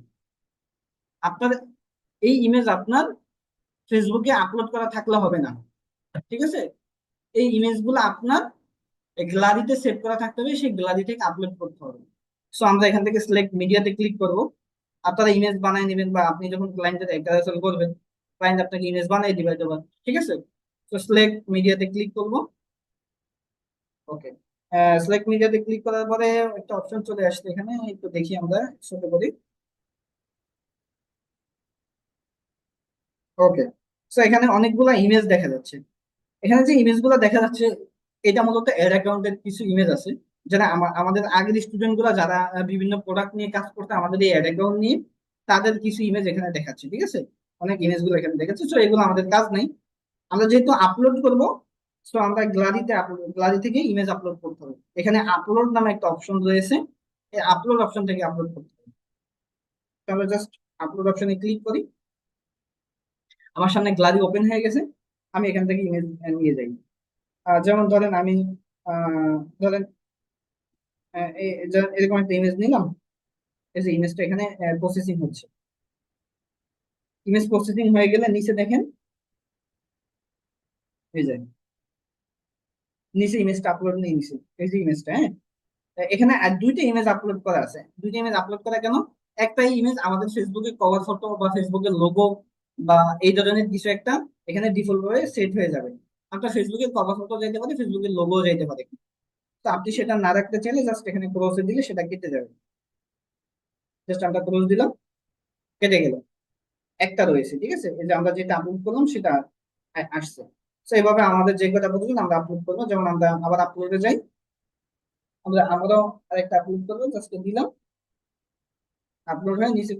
আপনার এই ইমেজ আপনার ফেসবুকে আপলোড করা থাকলে হবে না, ঠিক আছে? এই ইমেজ গুলো আপনার গ্যালারিতে সেভ করা থাকতে হবে, সেই গ্যালারি থেকে আপলোড করতে হবে। সো আমরা এখান থেকে সিলেক্ট মিডিয়াতে ক্লিক করব। আপনারা ইমেজ বানাই নেবেন, বা আপনি যখন ক্লায়েন্টের ক্যারাসেল করবেন, ক্লায়েন্ট আপনাকে ইমেজ বানাই দিবে হয়তো বা, ঠিক আছে? তো সিলেক্ট মিডিয়াতে ক্লিক করব। ওকে, সিলেক্ট মিডিয়াতে ক্লিক করার পরে একটা অপশন চলে আসছে এখানে, একটু দেখি আমরা ছোট করি। ওকে, সো এখানে অনেকগুলা ইমেজ দেখা যাচ্ছে। এখানে যে ইমেজগুলো দেখা যাচ্ছে, এটা মূলত অ্যাড অ্যাকাউন্টের কিছু ইমেজ আছে, যারা আমাদের আগের স্টুডেন্ট গুলা যারা বিভিন্ন প্রোডাক্ট নিয়ে কাজ করতে আমাদের এই অ্যাড অ্যাকাউন্ট নিয়ে, তাদের কিছু ইমেজ এখানে দেখাচ্ছে, ঠিক আছে? অনেক ইমেজ গুলো এখানে দেখাচ্ছে, তো এগুলো আমাদের কাজ নাই। আমরা যেহেতু আপলোড করব, তো আমরা গ্যালারি থেকে ইমেজ আপলোড করতে হবে। এখানে আপলোড নামে একটা অপশন রয়েছে, এই আপলোড অপশন থেকে আপলোড করতে হবে। তো আমরা জাস্ট আপলোড অপশনে ক্লিক করি। আমার সামনে গ্যালারি ওপেন হয়ে গেছে। আমি এখান থেকে ইমেজ নিয়ে যাই। যেমন ধরেন আমি ধরেন এরকম একটা ইমেজ নিলাম। এই যে ইমেজটা এখানে প্রসেসিং হচ্ছে। ইমেজ প্রসেসিং হয়ে গেলে নিচে দেখেন, এই যে নিচে ইমেজটা আপলোড নিয়ে নিচে, এই যে ইমেজটা, হ্যাঁ। এখানে আর দুইটা ইমেজ আপলোড করা আছে। দুইটা ইমেজ আপলোড করা কেন? একটা ইমেজ আমাদের ফেসবুকের কভার ফটো বা ফেসবুকের লোগো বা এই ধরনের কিছু একটা এখানে ডিফল্ট ভাবে সেট হয়ে যাবে। আপনার ফেসবুকের কভার ফটো যাইতে পারে, ফেসবুকের লোগো যাইতে পারে। তো আপনি সেটা না রাখতে চাইলে জাস্ট এখানে ক্রসে দিলে সেটা কেটে যাবে। জাস্ট আমরা ক্রস দিলাম, কেটে গেল। একটা রয়েছে, ঠিক আছে? এই যে আমরা যেটা আপলোড করলাম সেটা আসছে। তো এইভাবে আমাদের যে কটা প্রতিদিন আমরা আপলোড করবো, যেমন আমরা আবার আপলোডে যাই, আমরাও আরেকটা আপলোড করবো, জাস্ট দিলাম, আপলোড হয়ে নিচে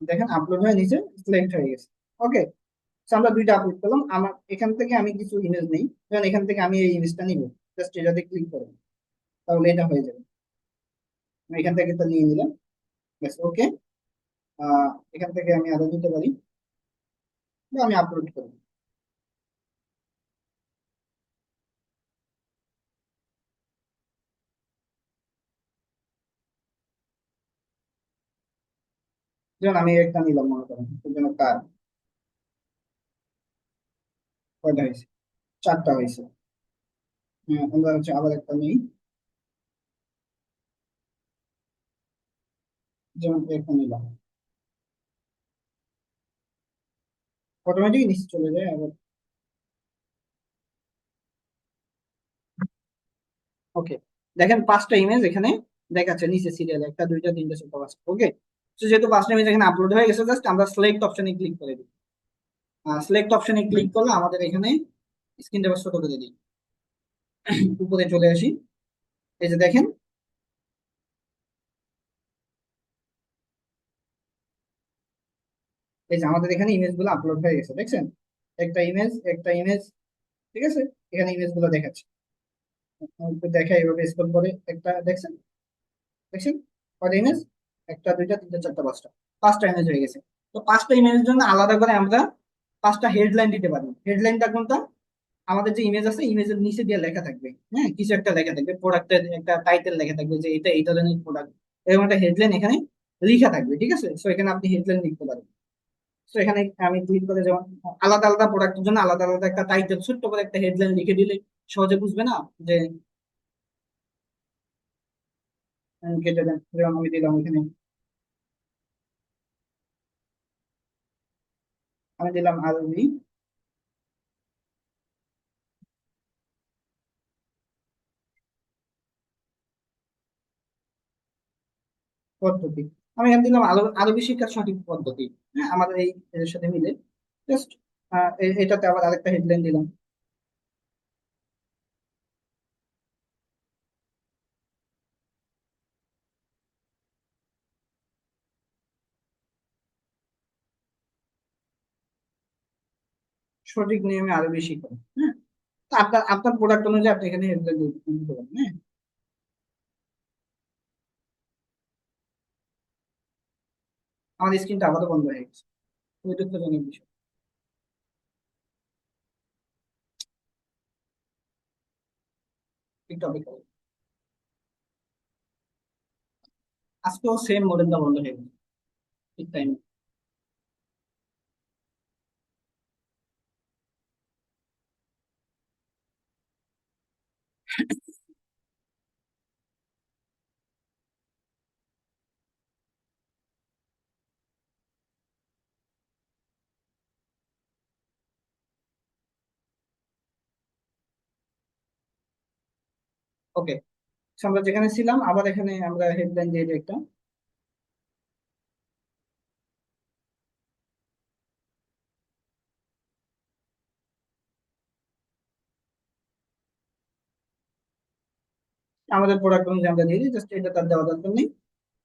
দেখেন, আপলোড হয়ে নিচে সিলেক্ট হয়ে গেছে। ওকে, আমরা দুইটা আপলোড করলাম। আমার এখান থেকে আমি কিছু ইমেজ নেই, যেমন এখান থেকে আমি এই ইমেজটা নিব, জাস্ট এটাতে ক্লিক করবো, তাহলে এটা হয়ে যাবে। আমি এখান থেকে তো নিয়ে নিলাম, ব্যাস। ওকে, এখান থেকে আমি আরো নিতে পারি, বা আমি আপলোড করবো। যেমন আমি একটা নিলাম, মনে করেন এর জন্য কার কয়টা হয়েছে, চারটা হয়েছে। হ্যাঁ, আমরা হচ্ছে আবার একটা নিই, যেমন একটা নিলাম, অটোমেটিক নিচে চলে যায় আবার। ওকে, দেখেন পাঁচটা ইমেজ এখানে দেখাচ্ছে নিচে সিরিয়াল, একটা দুইটা তিনটা চারটা পাঁচটা। ওকে, তো যেহেতু পাঁচটা ইমেজ এখানে আপলোড হয়ে গেছে, জাস্ট আমরা সিলেক্ট অপশনে ক্লিক করে দিই। সিলেক্ট অপশনে ক্লিক করলে আমাদের এখানে স্ক্রিনটা ছোট করে দিই, উপরে চলে আসি। এই যে দেখেন, এই যে আমাদের এখানে ইমেজ গুলো আপলোড হয়ে গেছে, দেখছেন? একটা ইমেজ, একটা ইমেজ, ঠিক আছে? এখানে ইমেজ গুলো দেখাচ্ছে। আমি একটু দেখাই, এইভাবে স্ক্রল করে একটা দেখছেন, দেখছেন কয়টা ইমেজ? একটা দুইটা তিনটা চারটা পাঁচটা, পাঁচটা ইমেজ হয়ে গেছে। তো পাঁচটা ইমেজের জন্য আলাদা করে আমরা পাঁচটা হেডলাইন দিতে পারি। হেডলাইনটা কোনটা? আমাদের যে ইমেজ আছে, ইমেজের নিচে দিয়ে লেখা থাকবে, হ্যাঁ, কিছু একটা লেখা থাকবে, প্রোডাক্টের একটা টাইটেল লেখা থাকবে যে এটা এই ধরনের প্রোডাক্ট, এরকম একটা হেডলাইন এখানে লেখা থাকবে, ঠিক আছে? সো এখানে আপনি হেডলাইন লিখতে পারেন। তো এখানে আমি ক্লিক করে, যেমন আলাদা আলাদা প্রোডাক্টের জন্য আলাদা আলাদা একটা টাইটেল, ছোট্ট করে একটা হেডলাইন লিখে দিলে সহজে বুঝবে না যে কেটে দেন। যেমন আমি দিলাম এখানে, আমি দিলাম আরবি পদ্ধতি। আমি এখানে দিলাম আরবি শিক্ষার সঠিক পদ্ধতি, হ্যাঁ, আমাদের এই এর সাথে মিলে। জাস্ট এটাতে আবার আরেকটা হেডলাইন দিলাম। সঠিক নিয়মে আরবি শিখুন, হ্যাঁ। আপনার আপনার প্রোডাক্ট অনুযায়ী আপনি এখানে হেডলাইন দিতে পারেন, হ্যাঁ। আমাদের স্ক্রিনটা আবারও বন্ধ হয়ে গেছে, খুবই দুঃখজনক বিষয়। একটু অপেক্ষা করুন। আজকেও সেম মডেলটা বন্ধ হয়ে গেছে, ঠিক টাইম। ওকে, আমরা যেখানে ছিলাম আবার এখানে আমরা হেডলাইন দিয়ে দিই একটা। আমাদের প্রোডাক্ট অনুযায়ী আমরা দিয়ে দিই, জাস্ট এটা তার দেওয়া দরকার নেই।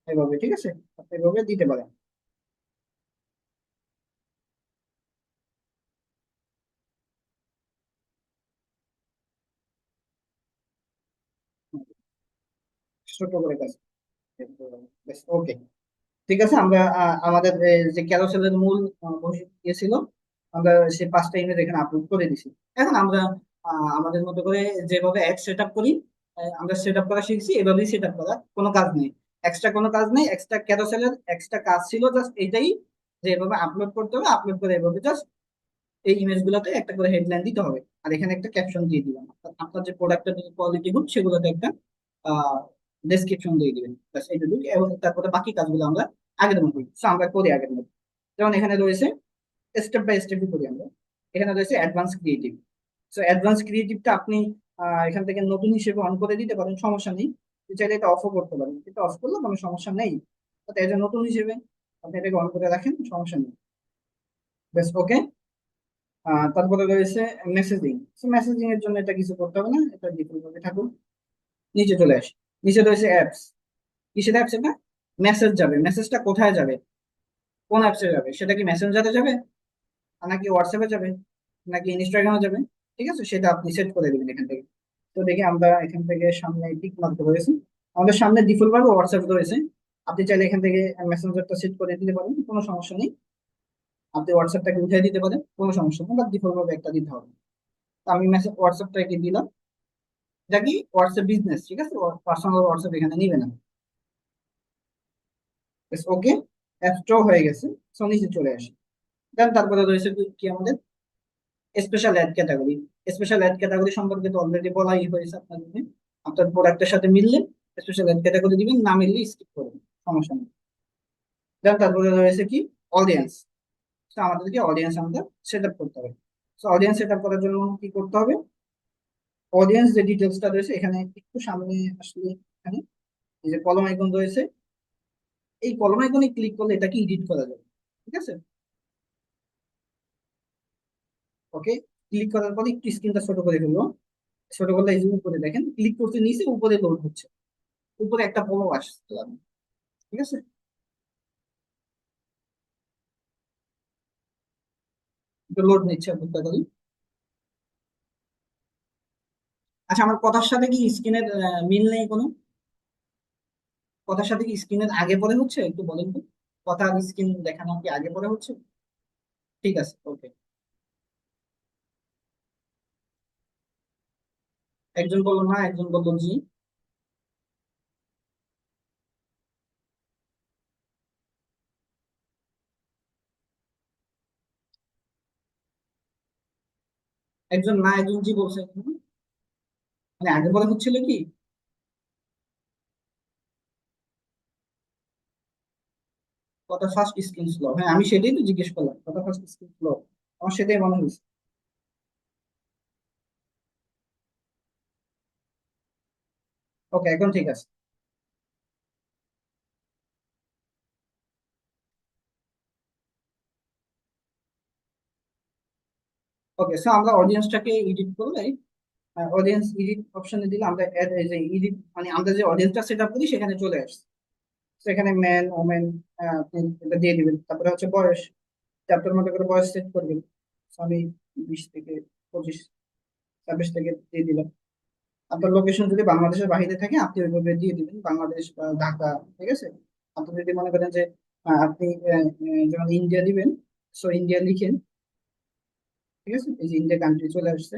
এভাবে ঠিক আছে, আপনি এভাবে দিতে পারেন। ছোট করে কাজ। ওকে, ঠিক আছে। আমরা আমাদের যে ক্যারোসেলের মূল ইয়ে ছিল, আমরা সেই 5টা ইমেজ এখানে আপলোড করে দিছি। এখন আমরা আমাদের মতো করে যেভাবে অ্যাড সেট আপ করি, আমরা সেট আপ করা শিখছি, এভাবেই সেট আপ করা, কোনো কাজ নেই। এক্সট্রা কোনো কাজ নেই, এক্সট্রা ক্যারোসেলের এক্সট্রা কাজ ছিল জাস্ট এটাই, যে এভাবে আপলোড করতে হবে, আপলোড করে এভাবে জাস্ট এই ইমেজ গুলোতে একটা করে হেডলাইন দিতে হবে, আর এখানে একটা ক্যাপশন দিয়ে দিলাম। আপনার যে প্রোডাক্টের কোয়ালিটি গুড সেগুলোতে একটা ডেসক্রিপশন দিয়ে দিবেন, ব্যাস এইটুকু। এবং তারপরে বাকি কাজগুলো আমরা আগের মতো আমরা করি আগের মতো। যেমন এখানে রয়েছে স্টেপ বাই স্টেপ করি আমরা। এখানে রয়েছে অ্যাডভান্স ক্রিয়েটিভ। সো অ্যাডভান্স ক্রিয়েটিভটা আপনি এখান থেকে নতুন হিসেবে অন করে দিতে পারেন, সমস্যা নেই। চাইলে এটা অফও করতে পারেন, এটা অফ করলে কোনো সমস্যা নেই। এটা নতুন হিসেবে আপনি এটাকে অন করে রাখেন, সমস্যা নেই। বেশ, ওকে। তারপরে রয়েছে মেসেজিং। মেসেজিং এর জন্য এটা কিছু করতে হবে না, এটা ডিফল্ট ভাবে থাকুন। নিচে চলে আসি, নিচে রয়েছে অ্যাপস। কিসের অ্যাপস এটা? মেসেজ যাবে, মেসেজটা কোথায় যাবে, কোন অ্যাপসে যাবে, সেটা কি মেসেঞ্জারে যাবে, নাকি হোয়াটসঅ্যাপে যাবে, নাকি ইনস্টাগ্রামে যাবে? ঠিক আছে, সেটা আপনি সেট করে দেবেন এখান থেকে। তো দেখি আমরা এখান থেকে সামনে টিক মার্ক রয়েছে, আমাদের সামনে ডিফল্ট ভাবে হোয়াটসঅ্যাপ রয়েছে। আপনি চাইলে এখান থেকে মেসেঞ্জারটা সেট করে দিতে পারেন, কোনো সমস্যা নেই। আপনি হোয়াটসঅ্যাপটাকে উঠিয়ে দিতে পারেন, কোনো সমস্যা নেই, বাট ডিফল্ট ভাবে একটা দিতে হবে। তো আমি মেসেজ হোয়াটসঅ্যাপটাকে দিলাম। এটা কি হোয়াটসঅ্যাপ বিজনেস, ঠিক আছে, পার্সোনাল হোয়াটসঅ্যাপ এখানে নিবে না। ওকে, অ্যাপটাও হয়ে গেছে। সো নিচে চলে আসি। দেন তারপরে রয়েছে কি আমাদের special add category. Special add category সম্পর্কে তো অলরেডি বলাই হয়েছে আপনাদের। আপনার প্রোডাক্টের সাথে মিললে স্পেশাল অ্যাড ক্যাটাগরি দিবেন, না মিললে স্কিপ করবেন, সমস্যা নেই। দেন তারপরে রয়েছে কি অডিয়েন্স। তো আমাদেরকে অডিয়েন্স আমাদের সেট আপ করতে হবে। তো অডিয়েন্স সেট আপ করার জন্য কি করতে হবে? অডিয়েন্স যে ডিটেলসটা রয়েছে এখানে একটু সামনে আসলে, এখানে এই যে কলম আইকন রয়েছে, এই কলম আইকনে ক্লিক করলে এটাকে এডিট করা যাবে, ঠিক আছে। ওকে, ক্লিক করার পরে একটু স্ক্রিনটা ছোট করে ফেলবো। ছোট করলে এই যে উপরে দেখেন, ক্লিক করতে নিচে উপরে লোড হচ্ছে, উপরে একটা বড় আসছে, ঠিক আছে। লোড নিচ্ছে অপেক্ষা করি। আচ্ছা, আমার কথার সাথে কি স্ক্রিনের মিল নেই কোনো? কথার সাথে কি স্ক্রিনের আগে পরে হচ্ছে, একটু বলেন তো। কথা আর স্ক্রিন দেখানো কি আগে পরে হচ্ছে? ঠিক আছে, ওকে। একজন বললো না, একজন বললো জি। একজন না, একজন জি বলছে। মানে আগে পরে হচ্ছিল কি? কথা ফার্স্ট স্ক্রিন স্লো, হ্যাঁ আমি সেটাই তো জিজ্ঞেস করলাম, কথা ফার্স্ট স্ক্রিন স্লো, আমার সেটাই মনে হয়েছে। ওকে, এখন ঠিক আছে। ওকে, সো আমরা অডিয়েন্সটাকে এডিট করলে, অডিয়েন্স এডিট অপশনে দিলে আমরা এই যে এডিট মানে আমরা যে অডিয়েন্সটা সেট আপ করি সেখানে চলে আসছে। সেখানে ম্যান ওমেন আপনি এটা দিয়ে দিবেন। তারপরে হচ্ছে বয়স, চ্যাপ্টার মতো করে বয়স সেট করবেন। So আমি 20 থেকে 25, সার্ভিস থেকে দিয়ে দিলাম। আপনার লোকেশন যদি বাংলাদেশের বাইরে থাকে আপনি ওইভাবে দিয়ে দিবেন, বাংলাদেশ বা ঢাকা। ঠিক আছে। আপনি যদি মনে করেন যে আপনি যেমন ইন্ডিয়া দিবেন, সো ইন্ডিয়া লিখেন। ঠিক আছে, এই যে ইন্ডিয়া কান্ট্রি চলে আসছে,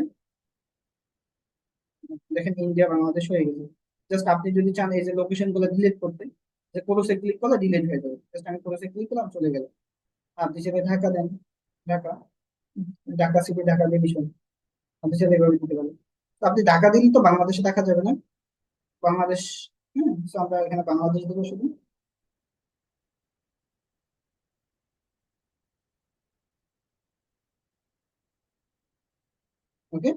দেখেন ইন্ডিয়া বাংলাদেশ হয়ে গেছে। জাস্ট আপনি যদি চান এই যে লোকেশন গুলো ডিলিট করতে, যে ক্রসে ক্লিক করলে ডিলিট হয়ে যাবে, জাস্ট আমি ক্রসে ক্লিক করলাম চলে গেল। আপনি সেটা ঢাকা দেন, ঢাকা, ঢাকা সিটি, ঢাকা ডিভিশন, আপনি সেটা এভাবে দিতে পারেন। তো আপনি ঢাকা দিন তো বাংলাদেশে দেখা যাবে না, বাংলাদেশ। হ্যাঁ, তো আমরা এখানে বাংলাদেশ দেবো শুধু। ওকে।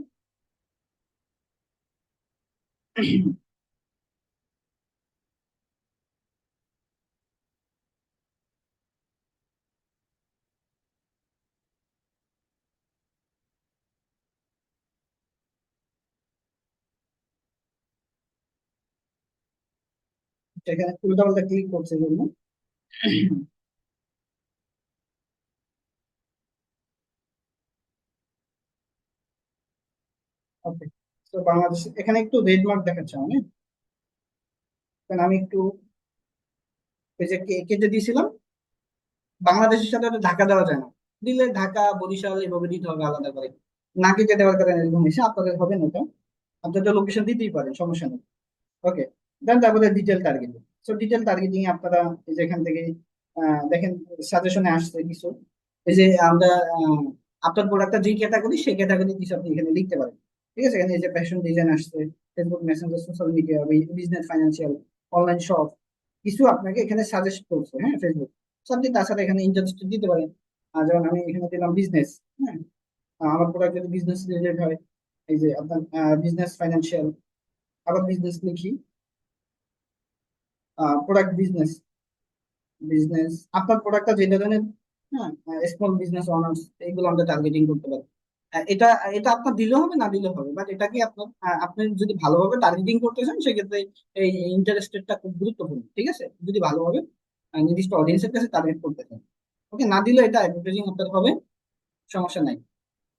সেখানে উল্টা পাল্টা ক্লিক করছে জন্য। ওকে। তো বাংলাদেশ এখানে একটু রেড মার্ক দেখাচ্ছে মানে, কারণ আমি একটু এই যে কেটে দিয়েছিলাম, বাংলাদেশের সাথে তো ঢাকা দেওয়া যায় না, দিলে ঢাকা বরিশাল এভাবে দিতে হবে আলাদা করে। না কেটে দেওয়ার কারণে এরকম হয়েছে, আপনাদের হবে না ওটা, আপনাদের লোকেশন দিতেই পারেন, সমস্যা নেই। ওকে। দেন তারপরে detail targeting. So detail targeting আপনারা এই যে এখান থেকে দেখেন সাজেশনে আসছে কিছু, এই যে আমরা আপনার প্রোডাক্টটা যে ক্যাটাগরি সেই ক্যাটাগরি কিছু আপনি এখানে লিখতে পারেন। ঠিক আছে, এখানে এই যে ফ্যাশন ডিজাইন আসছে, Facebook Messenger, social media, business, financial, online shop, কিছু আপনাকে এখানে সাজেস্ট করছে। হ্যাঁ, ফেসবুক। So আপনি তাছাড়া এখানে ইন্টারেস্ট দিতে পারেন। যেমন আমি এখানে দিলাম বিজনেস। হ্যাঁ, আমার প্রোডাক্ট যদি বিজনেস রিলেটেড হয়, এই যে আপনার বিজনেস, ফাইন্যান্সিয়াল, আবার বিজনেস লিখি, প্রোডাক্ট বিজনেস, বিজনেস আপনার প্রোডাক্টটা যে ধরনের, হ্যাঁ, স্মল বিজনেস ওনার্স, এইগুলো আমরা টার্গেটিং করতে পারি। এটা এটা আপনার দিলেও হবে না দিলেও হবে, বাট এটা কি আপনার আপনি যদি ভালোভাবে টার্গেটিং করতে চান সেক্ষেত্রে এই ইন্টারেস্টেডটা খুব গুরুত্বপূর্ণ। ঠিক আছে, যদি ভালোভাবে নির্দিষ্ট অডিয়েন্সের কাছে টার্গেট করতে চান। ওকে, না দিলে এটা অ্যাডভার্টাইজিং আপনার হবে, সমস্যা নাই।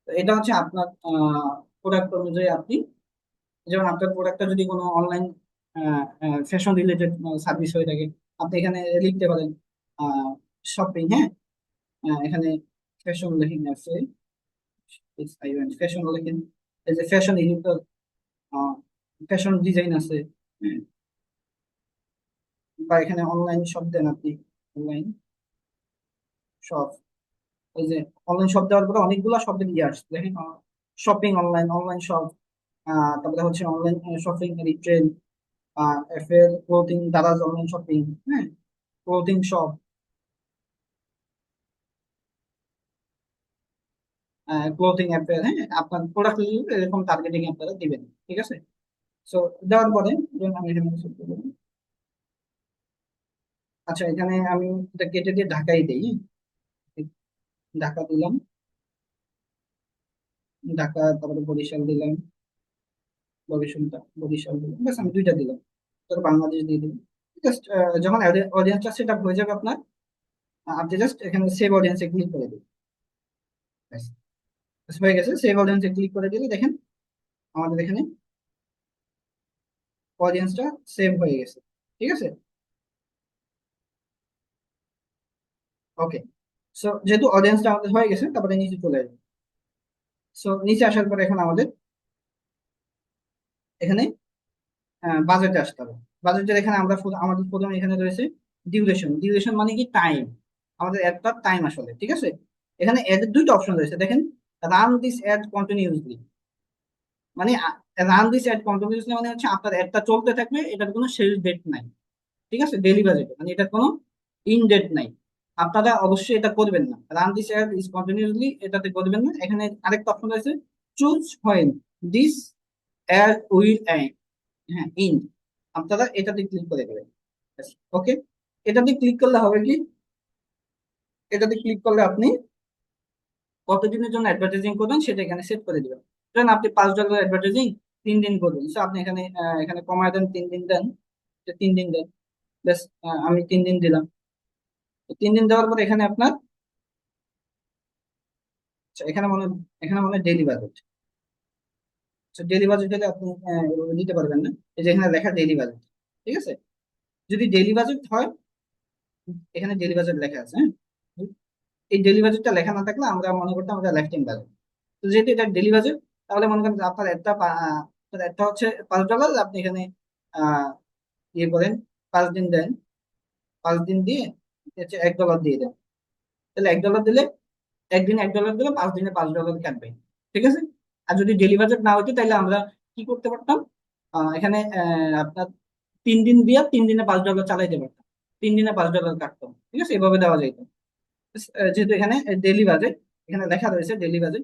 তো এটা হচ্ছে আপনার প্রোডাক্ট অনুযায়ী আপনি, যেমন আপনার প্রোডাক্টটা যদি কোনো অনলাইন ফ্যাশন রিলেটেড সার্ভিস হয়ে থাকে, আপনি এখানে লিখতে পারেন শপিং। হ্যাঁ, এখানে ফ্যাশন লেখেন আছে, ফ্যাশন লেখেন, এই যে ফ্যাশন এডিটর, ফ্যাশন ডিজাইন আছে। হ্যাঁ, বা এখানে অনলাইন শপ দেন আপনি, অনলাইন শপ, এই যে অনলাইন শপ দেওয়ার পরে অনেকগুলো শব্দের ইয়ে আসছে দেখেন, শপিং অনলাইন, অনলাইন শপ, তারপরে হচ্ছে online shopping retail, FL clothing, Daraz online shopping. হ্যাঁ, ক্লোথিং শপ, ক্লোথিং অ্যাপেল। হ্যাঁ, আপনার প্রোডাক্ট এরকম টার্গেটিং আপনারা দিবেন। ঠিক আছে। সো দেওয়ার পরে ধরুন আমি এখানে কিছু করবো। আচ্ছা, এখানে আমি এটা কেটে দিয়ে ঢাকাই দিই। ঢাকা দিলাম, ঢাকা, তারপরে বরিশাল দিলাম, বরিশাল দিলাম, ব্যাস আমি দুইটা দিলাম। তারপর বাংলাদেশ দিয়ে দিলাম। জাস্ট যখন অডিয়েন্সটা সেট আপ হয়ে যাবে আপনার, আপনি জাস্ট এখানে সেভ অডিয়েন্সে ক্লিক করে দিন। ব্যাস, ব্যাস হয়ে গেছে। সেভ অডিয়েন্সে ক্লিক করে দিলে দেখেন আমাদের এখানে অডিয়েন্সটা সেভ হয়ে গেছে। ঠিক আছে। ওকে। সো যেহেতু অডিয়েন্সটা আমাদের হয়ে গেছে, তারপরে নিচে চলে আসবে। সো নিচে আসার পরে এখন আমাদের এখানে বাজেটে আসতে হবে। বাজেটের এখানে আমরা আমাদের প্রথমে এখানে রয়েছে ডিউরেশন। ডিউরেশন মানে কি টাইম, আমাদের অ্যাডটার টাইম আসলে। ঠিক আছে, এখানে অ্যাডের দুইটা অপশন রয়েছে দেখেন, রান দিস অ্যাড কন্টিনিউসলি, মানে রান দিস অ্যাড কন্টিনিউসলি মানে হচ্ছে আপনার অ্যাডটা চলতে থাকবে, এটার কোনো শেষ ডেট নাই। ঠিক আছে, ডেলি বাজেট মানে এটার কোনো ইন ডেট নাই। আপনারা অবশ্যই এটা করবেন না, run this ad is continuously এটাতে করবেন না। এখানে আরেকটা অপশন রয়েছে, choose when this ad will end. হ্যাঁ, ইন, আপনারা এটাতে ক্লিক করে দেবেন। ওকে। এটাতে ক্লিক করলে হবে কি, এটাতে ক্লিক করলে আপনি কতদিনের জন্য অ্যাডভার্টাইজিং করবেন সেটা এখানে সেট করে দিবেন। ধরেন আপনি $5 অ্যাডভার্টাইজিং 3 দিন করবেন, সো আপনি এখানে এখানে কমায় দেন, 3 দিন দেন, 3 দিন দেন। ব্যাস, আমি 3 দিন দিলাম। তো 3 দিন দেওয়ার পর এখানে আপনার, আচ্ছা, এখানে মনে ডেইলি বাজেট, ডেইলি বাজেট হলে আপনি এভাবে নিতে পারবেন না। এই যে এখানে লেখা ডেইলি বাজেট, ঠিক আছে। যদি ডেইলি বাজেট হয়, এখানে ডেইলি বাজেট লেখা আছে, হ্যাঁ। এই ডেইলি বাজেটটা লেখা না থাকলে আমরা মনে করতাম আমরা লাইফ টাইম বাজেট। তো যেহেতু এটা ডেইলি বাজেট, তাহলে মনে করেন যে আপনার একটা হচ্ছে $5, আপনি এখানে আহ ইয়ে করেন, 5 দিন দেন, 5 দিন দিয়ে হচ্ছে $1 দিয়ে দেন। তাহলে $1 দিলে, একদিনে $1 দিলে 5 দিনে $5 কাটবে, ঠিক আছে। আর যদি ডেলি বাজেট না হইতো তাহলে আমরা কি করতে পারতাম, এখানে আপনার 3 দিন দিয়ে 3 দিনে $5 চালাইতে পারতাম, 3 দিনে $5 কাটতো, ঠিক আছে, এভাবে দেওয়া যেত। যেহেতু এখানে ডেলি বাজেট, এখানে লেখা রয়েছে ডেলি বাজেট,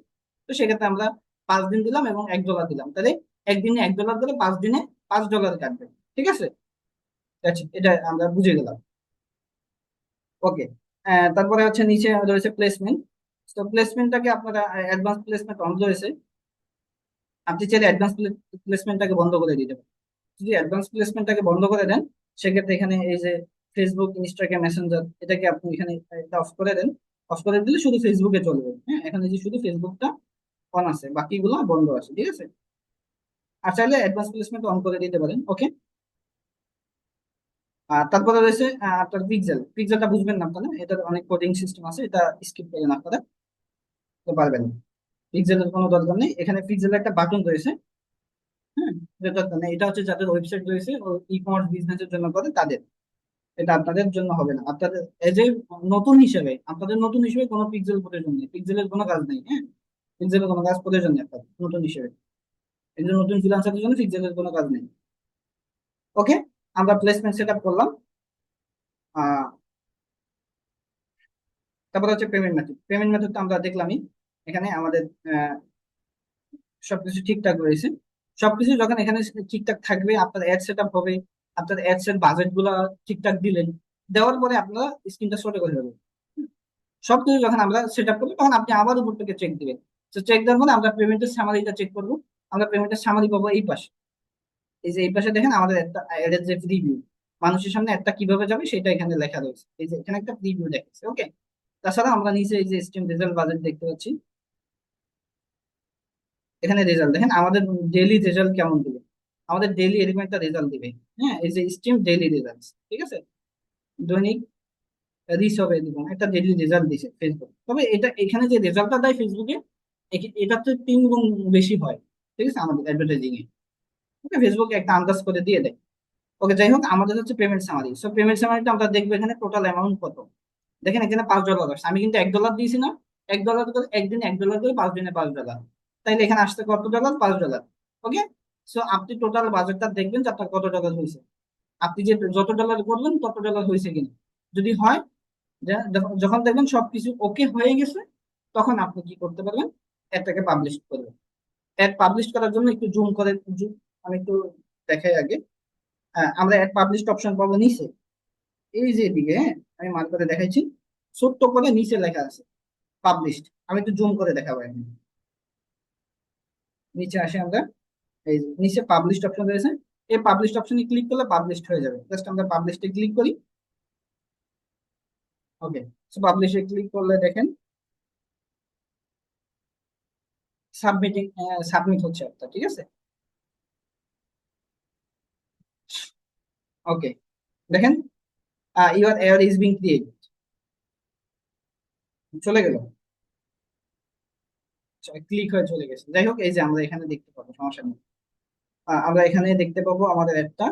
তো সেক্ষেত্রে আমরা 5 দিন দিলাম এবং $1 দিলাম, তাহলে একদিনে $1 দিলে 5 দিনে $5 কাটবে, ঠিক আছে। এটা আমরা বুঝে গেলাম। ওকে। তারপরে হচ্ছে নিচে রয়েছে প্লেসমেন্ট। তো প্লেসমেন্টটাকে আপনারা অ্যাডভান্স প্লেসমেন্ট অন রয়েছে, আপনি চাইলে অ্যাডভান্স প্লেসমেন্টটাকে বন্ধ করে দিতে পারেন। যদি অ্যাডভান্স প্লেসমেন্টটাকে বন্ধ করে দেন, সেক্ষেত্রে এখানে এই যে ফেসবুক, ইনস্টাগ্রাম, মেসেঞ্জার, এটাকে আপনি এখানে এটা অফ করে দেন। অফ করে দিলে শুধু ফেসবুকে চলবে, হ্যাঁ, এখানে যে শুধু ফেসবুকটা অন আছে, বাকিগুলো বন্ধ আছে, ঠিক আছে। আর চাইলে অ্যাডভান্স প্লেসমেন্ট অন করে দিতে পারেন। ওকে। আর তারপরে রয়েছে আপনার পিক্সেল। পিক্সেলটা বুঝবেন না আপনারা, এটার অনেক কোডিং সিস্টেম আছে, এটা স্কিপ করেন আপনারা, তো পারবেন না। পিক্সেলের কোনো দরকার নেই, এখানে পিক্সেলের একটা বাটন রয়েছে, হ্যাঁ, এটা দরকার নেই। এটা হচ্ছে যাদের ওয়েবসাইট রয়েছে ও ই কমার্স বিজনেসের জন্য করে তাদের, এটা আপনাদের জন্য হবে না। আপনাদের এজ এ নতুন হিসেবে, আপনাদের নতুন হিসেবে কোনো পিক্সেল প্রয়োজন নেই, পিক্সেলের কোনো কাজ নেই, হ্যাঁ। পিক্সেলের কোনো কাজ প্রয়োজন নেই আপনাদের নতুন হিসেবে, এই যে নতুন ফ্রিল্যান্সারের জন্য পিক্সেলের কোনো কাজ নেই। ওকে। আমরা প্লেসমেন্ট সেট আপ করলাম। আহ তারপর হচ্ছে পেমেন্ট মেথড। পেমেন্ট মেথড তো আমরা দেখলামই, এখানে আমাদের আহ, সবকিছু ঠিকঠাক রয়েছে। সবকিছু যখন এখানে ঠিকঠাক থাকবে, আপনার অ্যাড সেট আপ হবে, আপনার অ্যাডস এর বাজেট গুলা ঠিকঠাক দিলেন, দেওয়ার পরে আপনারা স্ক্রিনটা শর্ট করে দেবেন। সবকিছু যখন আমরা সেট আপ করবো, তখন আপনি আবার উপর থেকে চেক দিবেন। তো চেক দেওয়ার পরে আমরা পেমেন্টের সামারিটা চেক করবো। আমরা পেমেন্টের সামারি পাবো এই পাশে। এই যে এই পাশে দেখেন আমাদের একটা অ্যাডের যে প্রিভিউ, মানুষের সামনে একটা কিভাবে যাবে সেটা এখানে লেখা রয়েছে, এই যে এখানে একটা প্রিভিউ দেখাচ্ছে। ওকে। তাছাড়া আমরা নিচে এই যে স্ট্রিম রেজাল্ট বাজেট দেখতে পাচ্ছি, এখানে রেজাল্ট দেখেন আমাদের ডেইলি রেজাল্ট কেমন দিবে। আমাদের ডেইলি এরকম একটা রেজাল্ট দিবে, হ্যাঁ, এই যে স্ট্রিম ডেইলি রেজাল্ট, ঠিক আছে। দৈনিক রিচ হবে এরকম একটা ডেইলি রেজাল্ট দিছে ফেসবুক। তবে এটা এখানে যে রেজাল্টটা দেয় ফেসবুকে, এটা তো 3 গুণ বেশি হয়, ঠিক আছে, আমাদের অ্যাডভার্টাইজিং এ। ওকে, ফেসবুক একটা আন্দাজ করে দিয়ে দেয়। ওকে, যাই হোক, আমাদের হচ্ছে পেমেন্ট সামারি। সো পেমেন্ট সামারিটা আমরা দেখবো এখানে টোটাল অ্যামাউন্ট কত। দেখেন এখানে $5 আসছে, আমি কিন্তু $1 দিয়েছি না। $1 করে একদিন $1 করে 5 দিনে $5, তাইলে এখানে আসছে কত ডলার, $5। ওকে। সো আপনি টোটাল বাজেটটা দেখবেন যে আপনার কত ডলার হয়েছে, আপনি যে যত ডলার করবেন তত ডলার হয়েছে কিনা। যদি হয়, যখন দেখবেন সবকিছু ওকে হয়ে গেছে, তখন আপনি কি করতে পারবেন, অ্যাডটাকে পাবলিশ করবেন। অ্যাড পাবলিশ করার জন্য একটু জুম করে, আমি একটু দেখাই আগে। আমরা অ্যাড পাবলিশ অপশন পাবো নিচে, এই যে এদিকে, হ্যাঁ, আমি মার্ক করে দেখাইছি, ছোট্ট করে নিচে লেখা আছে পাবলিশড। আমি একটু জুম করে দেখাবো এখন। নিচে আসে আমরা, এই যে নিচে পাবলিশড অপশন রয়েছে, এই পাবলিশড অপশনে ক্লিক করলে পাবলিশড হয়ে যাবে। জাস্ট আমরা পাবলিশডে ক্লিক করি। ওকে। সো পাবলিশে ক্লিক করলে দেখেন সাবমিটিং, সাবমিট হচ্ছে একটা, ঠিক আছে। ওকে, দেখেন your air is being create, চলে গেল, ক্লিক হয়ে চলে গেছে। যাই হোক, এই যে আমরা এখানে দেখতে পাবো, সমস্যা নেই। আমরা এখানে দেখতে পাবো আমাদের একটা,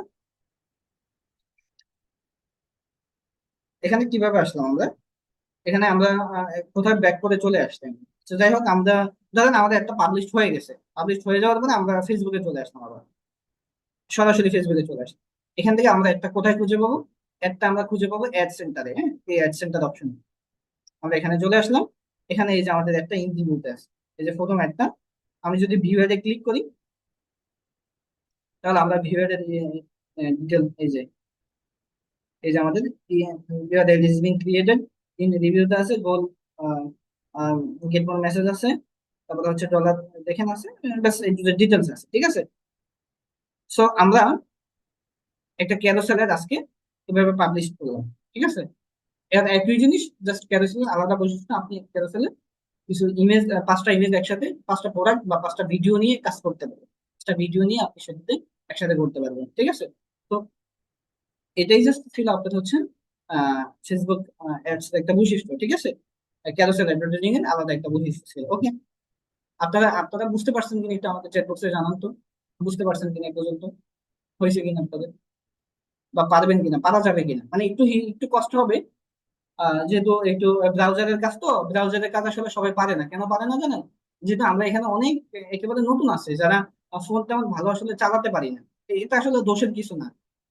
এখানে কিভাবে আসলাম আমরা, এখানে আমরা কোথায় ব্যাক করে চলে আসলাম। তো যাই হোক, আমরা ধরেন আমাদের একটা পাবলিশ হয়ে গেছে, পাবলিশ হয়ে যাওয়ার পরে আমরা ফেসবুকে চলে আসলাম, আবার সরাসরি ফেসবুকে চলে আসলাম। এখান থেকে আমরা একটা কোথায় খুঁজে পাবো, একটা আমরা খুঁজে পাবো অ্যাড সেন্টারে, হ্যাঁ, এই অ্যাড সেন্টার অপশন। আমরা এখানে চলে আসলাম। এখানে এই যে আমাদের একটা ইনক্লুড আছে, এই যে প্রথম একটা, আমি যদি ভিউ এডে ক্লিক করি, তাহলে আমরা ভিউ এডের ডিটেল, এই যে আমাদের view ad is being created, in রিভিউতে আছে গোল, গেট মোর মেসেজ আছে, তারপরে হচ্ছে ডলার দেখেন আছে, ব্যাস এই ডিটেলস আছে, ঠিক আছে। সো আমরা একটা ক্যারোসেলের আজকে এভাবে পাবলিশ করলাম, ঠিক আছে। এর একই জিনিস, জাস্ট ক্যারোসেলের আলাদা বৈশিষ্ট্য, আপনি ক্যারোসেলে কিছু ইমেজ, 5টা ইমেজ একসাথে, 5টা প্রোডাক্ট বা 5টা ভিডিও নিয়ে কাজ করতে পারেন। একটা ভিডিও নিয়ে আপনি সেটাতে একসাথে করতে পারবেন, ঠিক আছে? তো এটাই জাস্ট ছিল আপনার হচ্ছে ফেসবুক অ্যাডস একটা বৈশিষ্ট্য, ঠিক আছে? ক্যারোসেল অ্যাডভার্টাইজিং এর আলাদা একটা বৈশিষ্ট্য ছিল। ওকে, আপনারা আপনারা বুঝতে পারছেন কিনা এটা আমাদের চ্যাট বক্সে জানান তো। বুঝতে পারছেন কিনা এ পর্যন্ত? হয়েছে কিনা আপনাদের, বা পারবেন কিনা, পারা যাবে কিনা? মানে একটু একটু কষ্ট হবে, যেহেতু একটু ব্রাউজারের কাজ, তো ব্রাউজারের কাজ আসলে সবাই পারে না। কেন পারে না জানেন? যেহেতু আমরা এখানে অনেক একেবারে নতুন আছে যারা ফোন তেমন ভালো আসলে চালাতে পারি না। এটা আসলে দোষের কিছু না,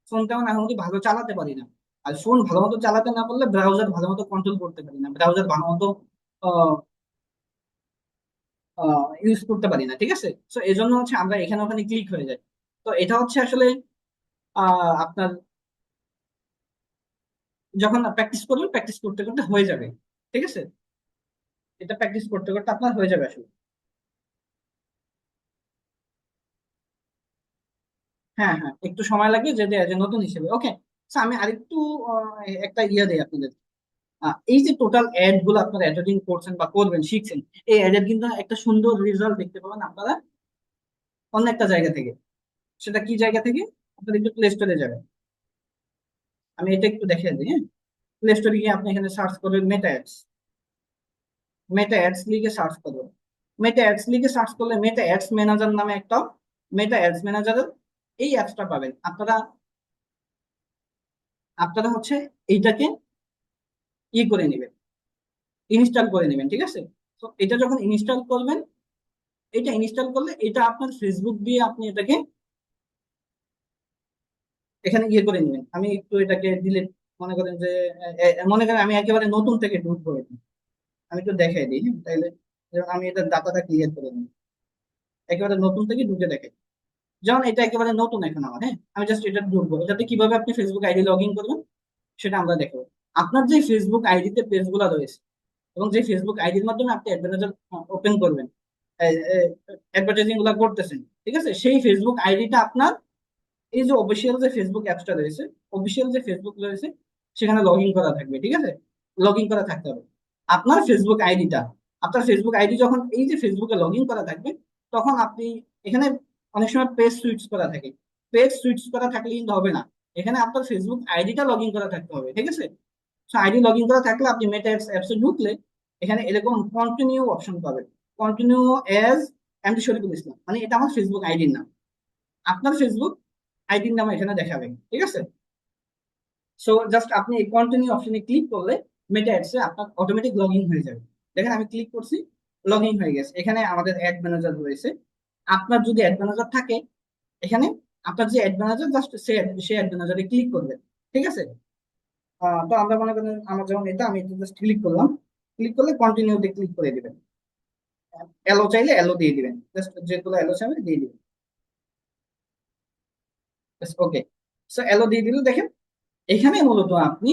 ফোন তেমন এখন অব্দি ভালো চালাতে পারি না। আর ফোন ভালো মতো চালাতে না পারলে ব্রাউজার ভালো মতো কন্ট্রোল করতে পারি না, ব্রাউজার ভালো মতো ইউজ করতে পারি না, ঠিক আছে? তো এই জন্য হচ্ছে আমরা এখানে ওখানে ক্লিক হয়ে যাই। তো এটা হচ্ছে আসলে আপনার যখন প্র্যাকটিস করবেন, প্র্যাকটিস করতে করতে হয়ে যাবে, ঠিক আছে? এটা প্র্যাকটিস করতে করতে আপনার হয়ে যাবে আসলে। হ্যাঁ হ্যাঁ, একটু সময় লাগবে যদি as a নতুন হিসেবে। ওকে, আমি আরেকটু একটা ইয়ে দেই আপনাদের। এই যে টোটাল অ্যাড গুলো আপনারা এডিটিং করছেন বা করবেন শিখছেন, এই অ্যাডের কিন্তু একটা সুন্দর রেজাল্ট দেখতে পাবেন আপনারা অন্য একটা জায়গা থেকে। সেটা কি জায়গা থেকে? আপনারা একটু প্লে স্টোরে যাবেন। আমি এটা একটু দেখিয়ে দিই, হ্যাঁ। প্লে স্টোরে গিয়ে আপনি এখানে সার্চ করবেন মেটা অ্যাডস। মেটা অ্যাডস লিখে সার্চ করবেন। মেটা অ্যাডস লিখে সার্চ করলে মেটা অ্যাডস ম্যানেজার নামে একটা, মেটা অ্যাডস ম্যানেজারের এই অ্যাপসটা পাবেন আপনারা। আপনারা হচ্ছে এইটাকে ই করে নেবেন, ইনস্টল করে নেবেন, ঠিক আছে? তো এটা যখন ইনস্টল করবেন, এটা ইনস্টল করলে এটা আপনার ফেসবুক দিয়ে আপনি এটাকে এখানে ইয়ে করে নেবেন। আমি একটু এটাকে ডিলিট, মনে করেন যে মনে করেন আমি একেবারে নতুন থেকে ঢুকবো এটা। আমি একটু দেখাই দিই, হ্যাঁ, তাইলে যেমন আমি এটা ডাটাটা ক্লিয়ার করে নিই, একেবারে নতুন থেকে ঢুকে দেখাই। যেমন এটা একেবারে নতুন এখন আমার, হ্যাঁ, আমি জাস্ট এটা ঢুকবো। এটাতে কিভাবে আপনি ফেসবুক আইডি লগ ইন করবেন সেটা আমরা দেখবো। আপনার যে ফেসবুক আইডিতে পেজ গুলা রয়েছে এবং যে ফেসবুক আইডির মাধ্যমে আপনি অ্যাডভার্টাইজার ওপেন করবেন, অ্যাডভার্টাইজিং গুলা করতেছেন, ঠিক আছে? সেই ফেসবুক আইডিটা আপনার এই যে অফিসিয়াল যে ফেসবুক অ্যাপসটা রয়েছে, অফিসিয়াল যে ফেসবুক রয়েছে, সেখানে লগ ইন করা থাকবে, ঠিক আছে? লগ ইন করা থাকতে হবে আপনার ফেসবুক আইডিটা। আপনার ফেসবুক আইডি যখন এই যে ফেসবুকে লগ ইন করা থাকবে, তখন আপনি এখানে অনেক সময় পেজ সুইচ করা থাকে। পেজ সুইচ করা থাকলে কিন্তু হবে না, এখানে আপনার ফেসবুক আইডিটা লগ ইন করা থাকতে হবে, ঠিক আছে? আইডি লগ ইন করা থাকলে আপনি মেটা অ্যাপসে ঢুকলে এখানে এরকম কন্টিনিউ অপশন পাবেন। Continue age MD Shariful Islam, মানে এটা আমার ফেসবুক আইডির নাম, আপনার ফেসবুক আইডির নাম এখানে দেখাবে, ঠিক আছে? সো জাস্ট আপনি এই কন্টিনিউ অপশনে ক্লিক করলে মেটা অ্যাডসে আপনার অটোমেটিক লগ ইন হয়ে যাবে। দেখেন আমি ক্লিক করছি, লগ ইন হয়ে গেছে। এখানে আমাদের অ্যাড ম্যানেজার রয়েছে। আপনার যদি অ্যাড ম্যানেজার থাকে এখানে, আপনার যে অ্যাড ম্যানেজার জাস্ট সে অ্যাড ম্যানেজারে ক্লিক করবেন, ঠিক আছে? তো আমরা মনে করেন আমার যেমন এটা, আমি জাস্ট ক্লিক করলাম। ক্লিক করলে কন্টিনিউতে ক্লিক করে দিবেন। এলো চাইলে এলো দিয়ে দিবেন, জাস্ট যেগুলো এলো চাইবে দিয়ে দিবেন। ওকে, সো এলো দিয়ে দিলে দেখেন এখানে মূলত আপনি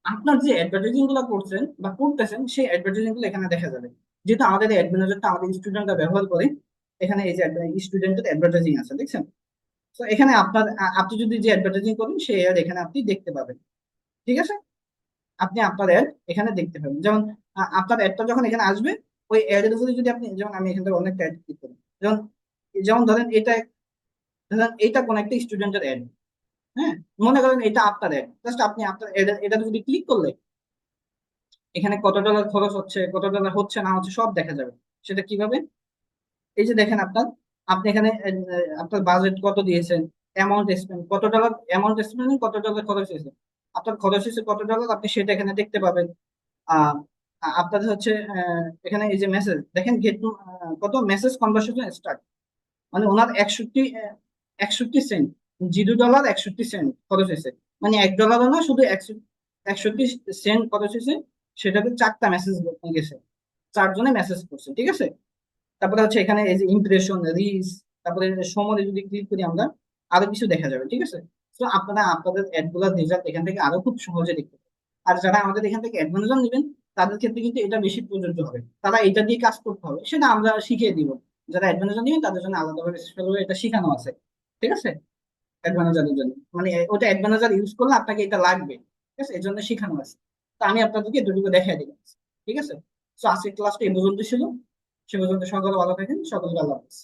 আপনার যে অ্যাডভার্টাইজিং গুলো করছেন বা করতেছেন সেই অ্যাডভার্টাইজিং গুলো এখানে দেখা যাবে। যেহেতু আমাদের অ্যাড ম্যানেজারটা আমাদের স্টুডেন্টরা ব্যবহার করে, এখানে এই যে স্টুডেন্টের অ্যাডভার্টাইজিং আছে দেখছেন। তো এখানে আপনার আপনি যদি যে অ্যাডভার্টাইজিং করবেন সেই অ্যাড এখানে আপনি দেখতে পাবেন, ঠিক আছে? আপনি আপনার অ্যাড এখানে দেখতে পাবেন। যেমন আপনার অ্যাডটা যখন এখানে আসবে, ওই অ্যাডের উপরে যদি আপনি, যেমন আমি এখান থেকে অনেকটা অ্যাড ক্লিক করি, যেমন যেমন ধরেন এটা, ধরেন এটা কোন একটা স্টুডেন্টের অ্যাড, হ্যাঁ, মনে করেন এটা আপনার অ্যাড। জাস্ট আপনি আপনার এটা যদি ক্লিক করলে এখানে কত ডলার খরচ হচ্ছে, কত ডলার হচ্ছে না হচ্ছে সব দেখা যাবে। সেটা কিভাবে? এই যে দেখেন আপনার, আপনি এখানে আপনার বাজেট কত দিয়েছেন, অ্যামাউন্ট স্পেন্ড কত ডলার, অ্যামাউন্ট স্পেন্ড কত ডলার খরচ হয়েছে, আপনার খরচ হয়েছে কত ডলার, আপনি সেটা এখানে দেখতে পাবেন। আহ আপনাদের হচ্ছে এখানে এই যে মেসেজ দেখেন, গেট কত মেসেজ কনভার্সেশন স্টার্ট, মানে ওনার 61 সেন্ট, $0 61 সেন্ট খরচ হয়েছে। মানে $1 না, শুধু 61 সেন্ট খরচ হয়েছে। সেটাতে 4টা মেসেজ গেছে, 4 জনে মেসেজ করছে, ঠিক আছে? তারপরে হচ্ছে এখানে এই যে ইমপ্রেশন, রিচ, তারপরে সময় যদি ক্লিক করি আমরা আরো কিছু দেখা যাবে, ঠিক আছে? তো আপনারা আপনাদের অ্যাড গুলার রেজাল্ট এখান থেকে আরো খুব সহজে দেখতে পাবেন। আর যারা আমাদের এখান থেকে অ্যাডভান্স নেবেন তাদের ক্ষেত্রে কিন্তু এটা বেশি প্রযোজ্য হবে, তারা এটা দিয়ে কাজ করতে হবে, সেটা আমরা শিখিয়ে দিব। যারা অ্যাডভান্স নেবেন তাদের জন্য আলাদাভাবে স্পেশাল এটা শেখানো আছে, ঠিক আছে? অ্যাডভান্সারের জন্য, মানে ওটা অ্যাডভান্সার ইউজ করলে আপনাকে এটা লাগবে, ঠিক আছে? এই জন্য শেখানো আছে। তো আমি আপনাদেরকে দুটো দেখাই দিলাম, ঠিক আছে? তো আজকের ক্লাসটা এই পর্যন্ত ছিল। সে পর্যন্ত সকলে ভালো থাকেন, সকলকে আল্লাহ হাফেজ।